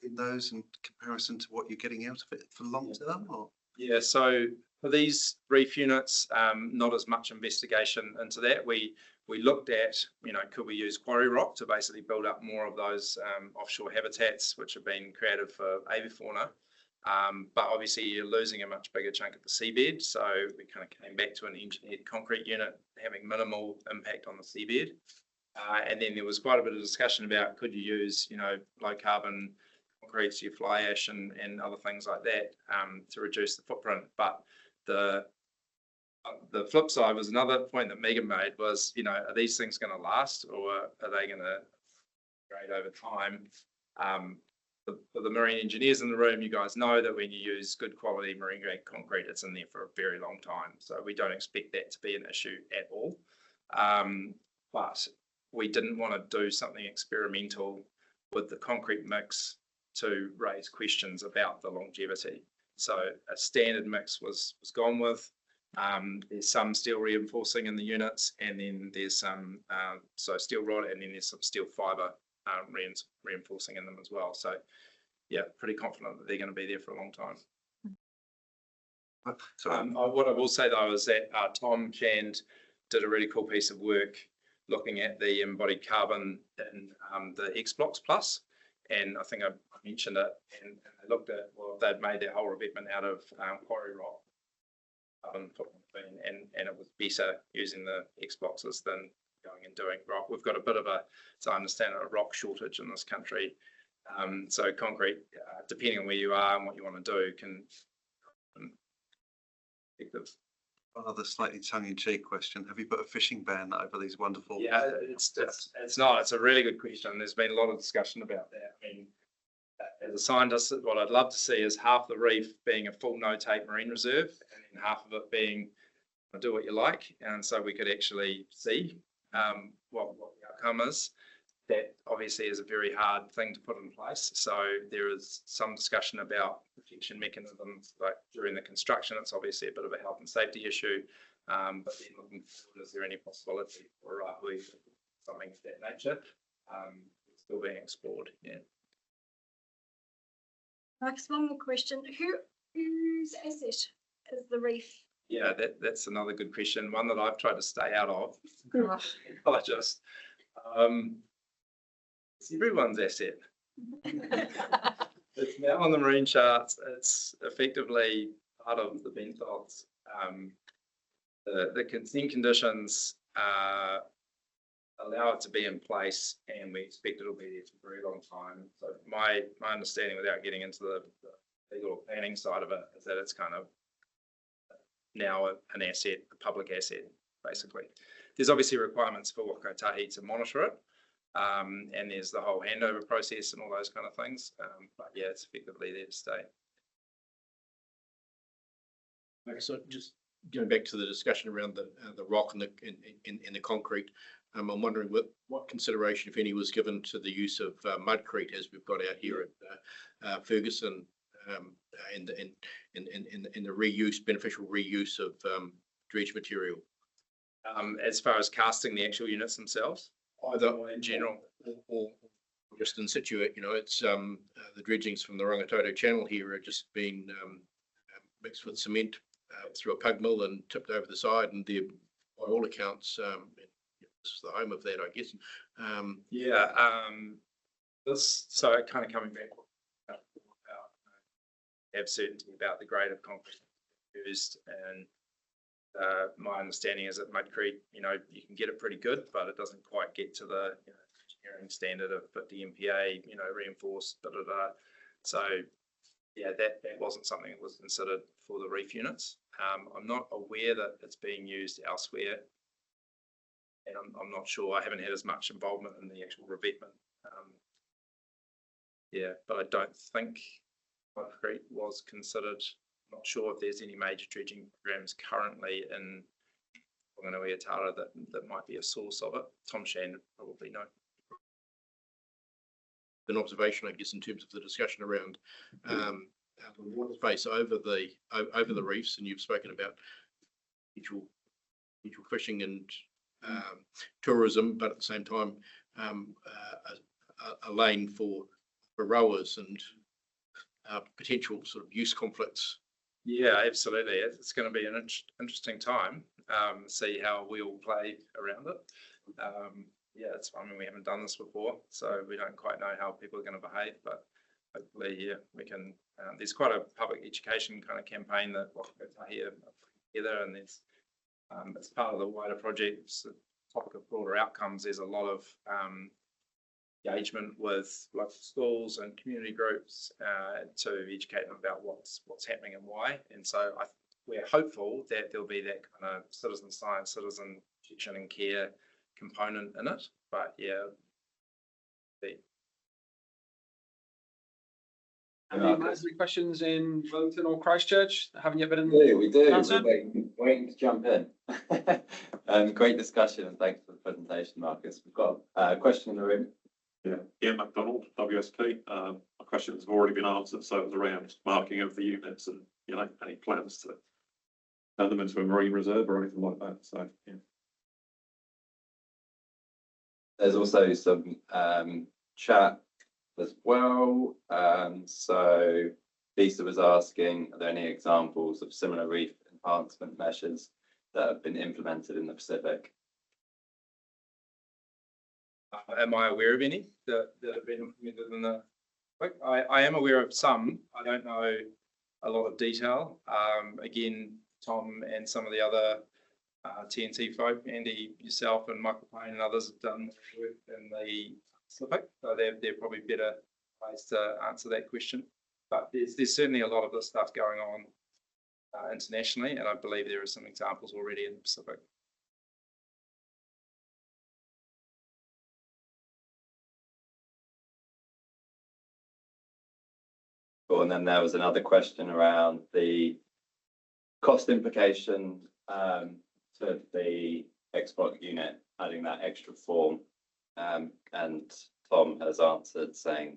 in those in comparison to what you're getting out of it for long term? Or? Yeah, so for these reef units, not as much investigation into that. We looked at, could we use quarry rock to basically build up more of those offshore habitats which have been created for avifauna. But obviously you're losing a much bigger chunk of the seabed. So we kind of came back to an engineered concrete unit having minimal impact on the seabed. And then there was quite a bit of discussion about, could you use, low carbon concretes, your fly ash and other things like that to reduce the footprint. But the The flip side was another point that Megan made was, you know, are these things going to last or are they going to degrade over time? For the marine engineers in the room, you guys know that when you use good quality marine grade concrete, it's in there for a very long time. So we don't expect that to be an issue at all. But we didn't want to do something experimental with the concrete mix to raise questions about the longevity. So a standard mix was gone with. There's some steel reinforcing in the units, and then there's some so steel rod, and then there's some steel fibre reinforcing in them as well. So yeah, pretty confident that they're going to be there for a long time. What I will say though is that Tom Shand did a really cool piece of work looking at the embodied carbon in the X Blocks Plus, and I think I mentioned it, and they looked at, well, they'd made their whole revetment out of quarry rock, and it was better using the X Boxes than going and doing rock. We've got a bit of a, as I understand it, a rock shortage in this country. So concrete, depending on where you are and what you want to do, can effective. One other slightly tongue-in-cheek question: have you put a fishing ban over these wonderful? Yeah, it's not. It's a really good question. There's been a lot of discussion about that. I mean, as a scientist, what I'd love to see is half the reef being a full no-take marine reserve, and then half of it being do what you like, and so we could actually see what the outcome is. That obviously is a very hard thing to put in place. So there is some discussion about protection mechanisms, like during the construction. It's obviously a bit of a health and safety issue, but then looking forward, is there any possibility for something of that nature? It's still being explored. Yeah. Marcus, one more question. Whose asset is the reef? Yeah, that's another good question. One that I've tried to stay out of. Apologise. It's everyone's asset. It's now on the marine charts. It's effectively part of the benthos. The consent conditions allow it to be in place, and we expect it'll be there for a very long time. So my understanding, without getting into the legal planning side of it, is that it's kind of now an asset, a public asset, basically. There's obviously requirements for Wakatahi to monitor it. And there's the whole handover process and all those kind of things. But yeah, it's effectively there to stay. Okay, so just going back to the discussion around the rock and the concrete, I'm wondering what consideration, if any, was given to the use of mudcrete as we've got out here at Ferguson, and the beneficial reuse of dredge material. As far as casting the actual units themselves? Either in general or just in situ, you know, it's the dredgings from the Rangitoto Channel here are just being mixed with cement through a pug mill and tipped over the side, and they're, by all accounts, this is the home of that, I guess. So kind of coming back about have certainty about the grade of concrete used, and my understanding is that mudcrete, you know, you can get it pretty good, but it doesn't quite get to the engineering standard of 50 MPa, you know, reinforced, So yeah, that wasn't something that was considered for the reef units. I'm not aware that it's being used elsewhere, and I'm not sure. I haven't had as much involvement in the actual revetment. Yeah, but I don't think mudcrete was considered. Not sure if there's any major dredging programs currently in Aotearoa that might be a source of it. Tom Shand probably know. An observation, I guess, in terms of the discussion around the water space over the reefs, and you've spoken about mutual fishing and tourism, but at the same time a lane for rowers and potential sort of use conflicts. Yeah, absolutely. It's going to be an interesting time. See how we all play around it. Yeah, I mean, we haven't done this before, so we don't quite know how people are going to behave. But hopefully, yeah, we can. There's quite a public education kind of campaign that Wakatahi are putting together, and there's as part of the wider projects, the topic of broader outcomes. There's a lot of engagement with local schools and community groups to educate them about what's happening and why. And so we're hopeful that there'll be that kind of citizen science, citizen protection and care component in it. But yeah. Any questions in Wellington or Christchurch that haven't yet been We do. answered? We're waiting to jump in. Great discussion and thanks for the presentation, Marcus. We've got a question in the room. Yeah, McDonald, WSP. My questions have already been answered, so it was around marking of the units and, you know, any plans to turn them into a marine reserve or anything like that, so, yeah. There's also some chat as well. So Lisa was asking, are there any examples of similar reef enhancement measures that have been implemented in the Pacific? Am I aware of any that have been implemented in the? I am aware of some. I don't know a lot of detail. Again, Tom and some of the other TNT folk, Andy, yourself, and Michael Payne and others have done work in the Pacific, so they're probably better placed to answer that question. But there's certainly a lot of this stuff going on internationally, and I believe there are some examples already in the Pacific. And then there was another question around the cost implication to the X-block unit, adding that extra form. And Tom has answered saying,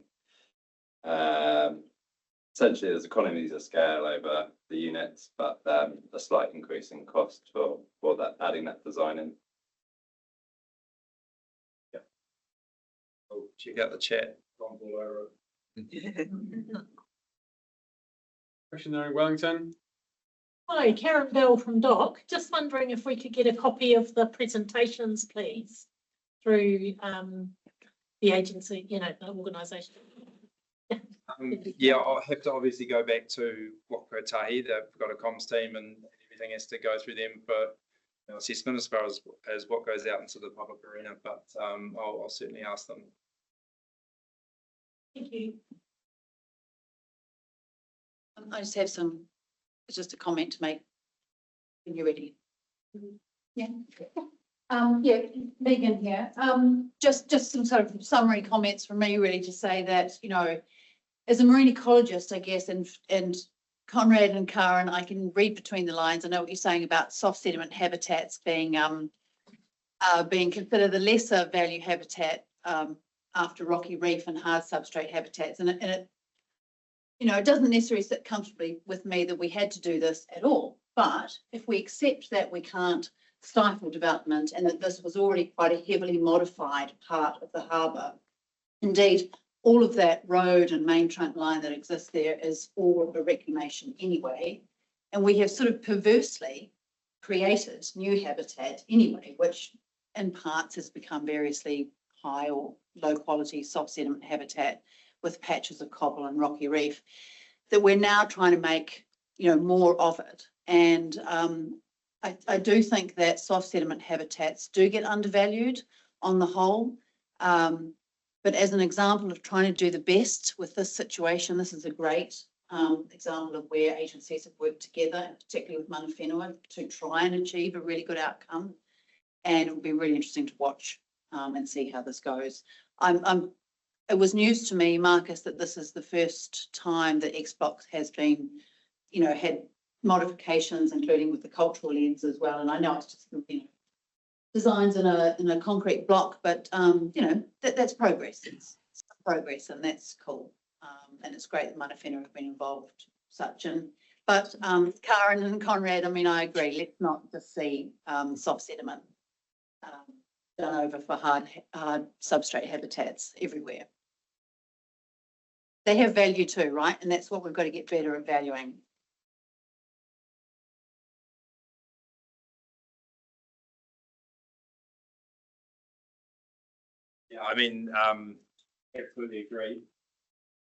essentially there's economies of scale over the units, but a slight increase in cost for that, adding that design in. Yeah. Oh, check out the chat. Question there in Wellington. Hi, Karen Bell from DOC. Just wondering if we could get a copy of the presentations, please, through the agency, you know, the organisation. Yeah, I'll have to obviously go back to Waka Tahi. They've got a comms team and everything has to go through them for assessment as far as what goes out into the public arena. But I'll certainly ask them. Thank you. I just have just a comment to make when you're ready. Yeah. Yeah, Megan here. Just some sort of summary comments from me, really, to say that, you know, as a marine ecologist, I guess, and Conrad and Karen, I can read between the lines. I know what you're saying about soft sediment habitats being considered the lesser value habitat after rocky reef and hard substrate habitats, and it you know, it doesn't necessarily sit comfortably with me that we had to do this at all. But if we accept that we can't stifle development and that this was already quite a heavily modified part of the harbour, indeed, all of that road and main trunk line that exists there is all a reclamation anyway. And we have sort of perversely created new habitat anyway, which in parts has become variously high or low quality soft sediment habitat with patches of cobble and rocky reef, that we're now trying to make, you know, more of it. And I do think that soft sediment habitats do get undervalued on the whole. But as an example of trying to do the best with this situation, this is a great example of where agencies have worked together, and particularly with Mana Whenua, to try and achieve a really good outcome. And it will be really interesting to watch and see how this goes. It was news to me, Marcus, that this is the first time that X-block has been, you know, had modifications, including with the cultural lens as well. And I know it's just, you know, designs in a concrete block, but you know, that's progress. It's progress, and that's cool. And it's great that Mana Whenua have been involved such. But Karen and Conrad, I mean, I agree. Let's not just see soft sediment done over for hard substrate habitats everywhere. They have value too, right? And that's what we've got to get better at valuing. Yeah, I mean, absolutely agree.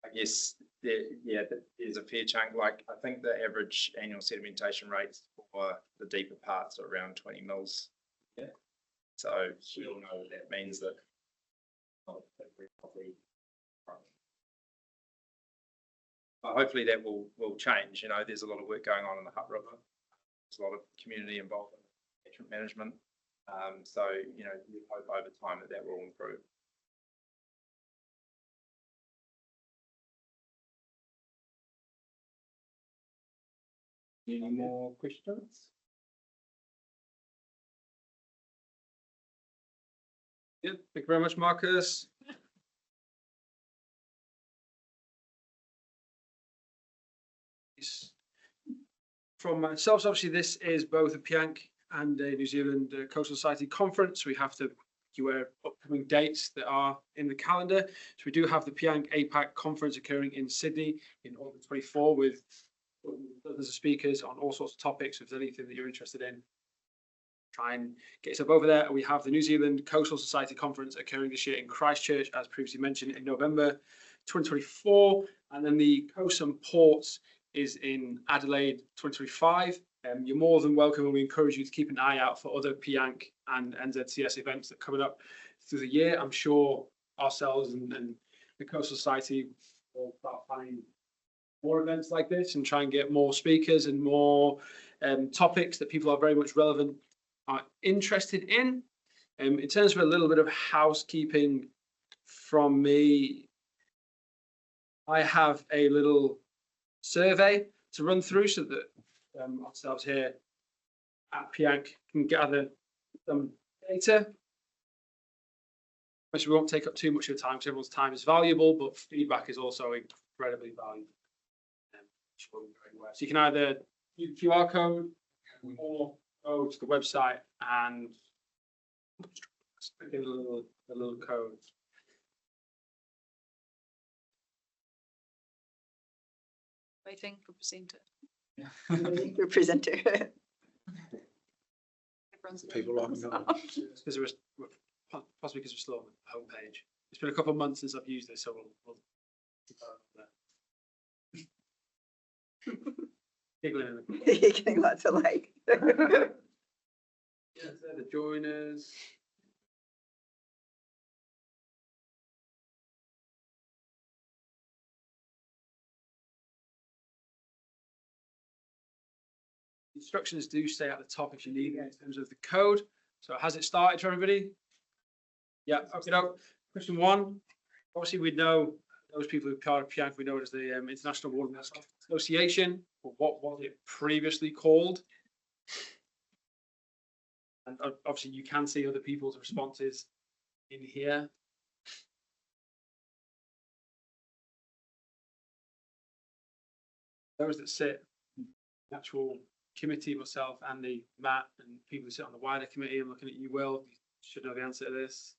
I guess there's a fair chunk. Like, I think the average annual sedimentation rates for the deeper parts are around 20 mils. Yeah. So we all know that means that. Hopefully that will change. You know, there's a lot of work going on in the Hutt River There's a lot of community involvement, catchment management. So, you know, we hope over time that will improve. Any more questions? Yeah, thank you very much, Marcus. From myself, obviously, this is both a PIANC and a New Zealand Coastal Society conference. We have to be aware of upcoming dates that are in the calendar. So we do have the PIANC APAC conference occurring in Sydney in August 24 with dozens of speakers on all sorts of topics. If there's anything that you're interested in, try and get yourself over there. And we have the New Zealand Coastal Society conference occurring this year in Christchurch, as previously mentioned, in November 2024. And then the Coast and Ports is in Adelaide 2025. You're more than welcome, and we encourage you to keep an eye out for other PIANC and NZCS events that are coming up through the year. I'm sure ourselves and the Coastal Society will start planning more events like this and try and get more speakers and more topics that people are very much relevant are interested in. In terms of a little bit of housekeeping from me, I have a little survey to run through so that ourselves here at PIANC can gather some data. Which we won't take up too much of your time because everyone's time is valuable, but feedback is also incredibly valuable. So you can either use the QR code or go to the website and get a little code. Waiting for presenter. Your presenter. People like because possibly because we're still on the homepage. It's been a couple of months since I've used this, so we'll giggling. You're getting lots of like. Yeah, they're the joiners. Instructions do stay at the top if you need it in terms of the code. So has it started for everybody? Yeah, okay. Now, question one. Obviously, we know those people who are part of PIANC, we know it as the International Waterborne Association. But what was it previously called? And obviously, you can see other people's responses in here. Those that sit in the actual committee, myself, Andy, Matt, and people who sit on the wider committee, I'm looking at you, Will, you should know the answer to this.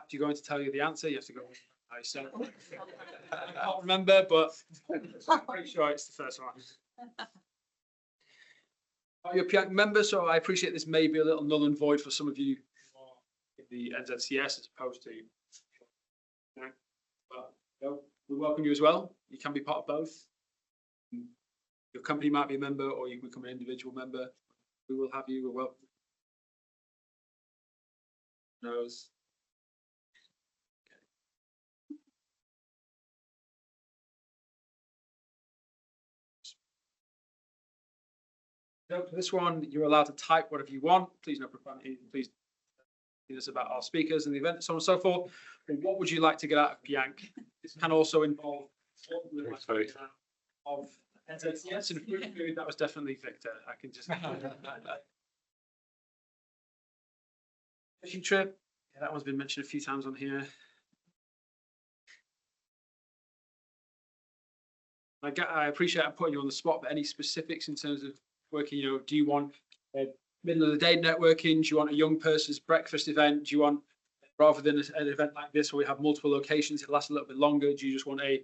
If you're going to tell you the answer, you have to go. I can't remember, but I'm pretty sure it's the first one. You're a PIANC member, so I appreciate this may be a little null and void for some of you in the NZCS as opposed to. But we welcome you as well. You can be part of both. Your company might be a member, or you can become an individual member. We will have you. We're welcome. Knows. For this one, you're allowed to type whatever you want. Please no profanity. Please tell us about our speakers and the event, so on and so forth. And what would you like to get out of PIANC? This can also involve of NZCS and food. That was definitely Victor. I can just fishing trip. Yeah, that one's been mentioned a few times on here. I appreciate I'm putting you on the spot, but any specifics in terms of working, you know, do you want middle of the day networking? Do you want a young person's breakfast event? Do you want, rather than an event like this where we have multiple locations, it lasts a little bit longer? Do you just want a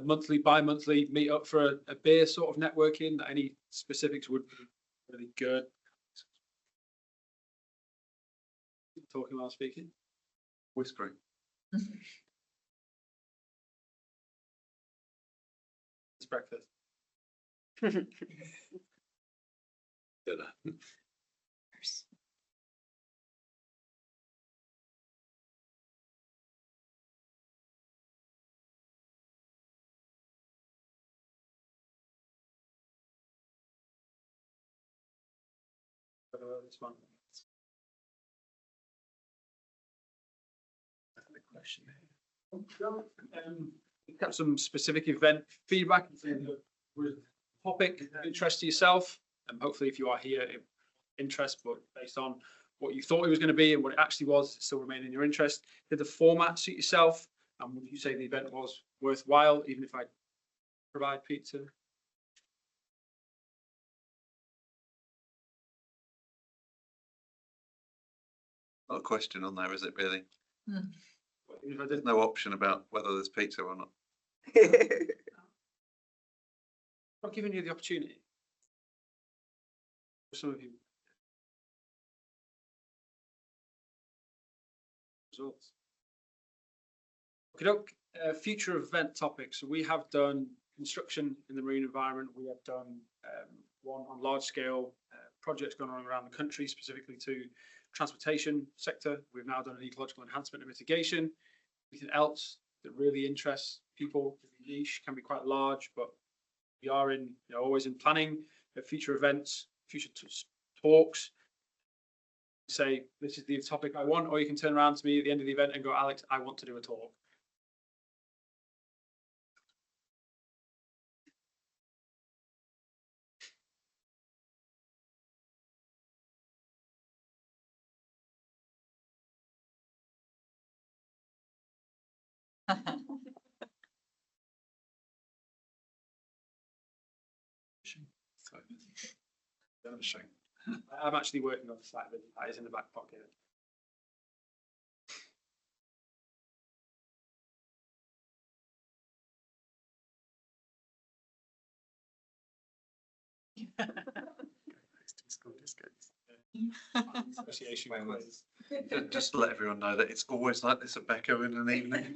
monthly, bi-monthly meet up for a beer sort of networking? Any specifics would be really good. Talking while speaking. Whispering. It's breakfast. Dinner. this one. Question. We've got some specific event feedback with topic of interest to yourself, and hopefully if you are here, interest, but based on what you thought it was going to be and what it actually was, still remain in your interest. Did the format suit yourself? And would you say the event was worthwhile, even if I provide pizza? Not a question on there, is it really? Even if I There's didn't, no option about whether there's pizza or not. not giving you the opportunity. Some of you. Results. Okay, future event topics. So we have done construction in the marine environment. We have done one on large scale projects going on around the country, specifically to transportation sector. We've now done an ecological enhancement and mitigation. Anything else that really interests people? Niche can be quite large, but we are in, always in planning of future events, future talks. Say, this is the topic I want, or you can turn around to me at the end of the event and go, Alex, I want to do a talk. I'm actually working on the side of it. That is in the back pocket. Association quiz. Just to let everyone know that it's always like this at Becca in an evening.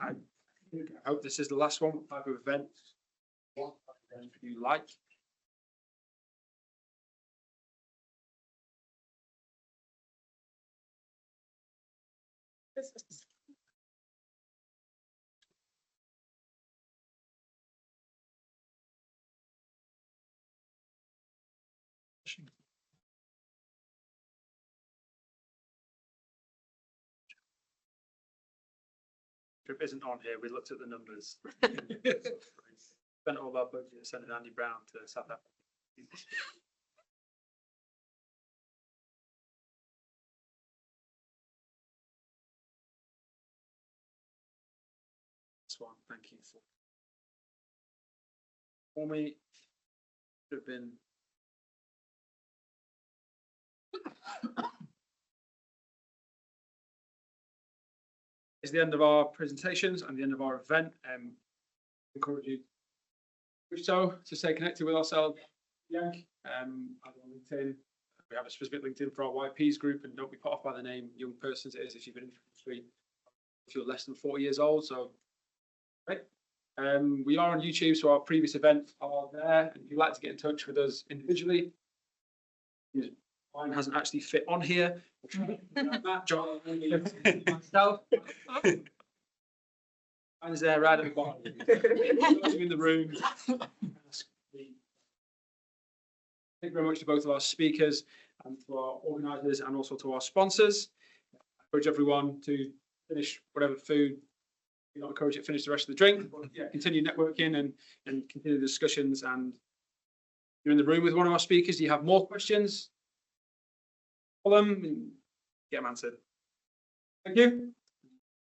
I hope this is the last one. What type of event? What type of event do you like? Trip isn't on here. We looked at the numbers. Spent all our budget sending Andy Brown to South Africa. This one, thank you for me. Should have been. Is the end of our presentations and the end of our event. Encourage you to stay connected with ourselves. PIANC, on LinkedIn. We have a specific LinkedIn for our YPs group, and don't be put off by the name young persons. It is if you've been in the industry, if you're less than 40 years old. So, right. We are on YouTube, so our previous events are there. And if you'd like to get in touch with us individually, mine hasn't actually fit on here. Matt, John, myself. Mine's there right at the bottom. Those in the room. Thank you very much to both of our speakers and to our organisers and also to our sponsors. I encourage everyone to finish whatever food. We don't encourage you to finish the rest of the drink, but yeah, continue networking and continue the discussions. And you're in the room with one of our speakers. Do you have more questions? Call them and get them answered. Thank you.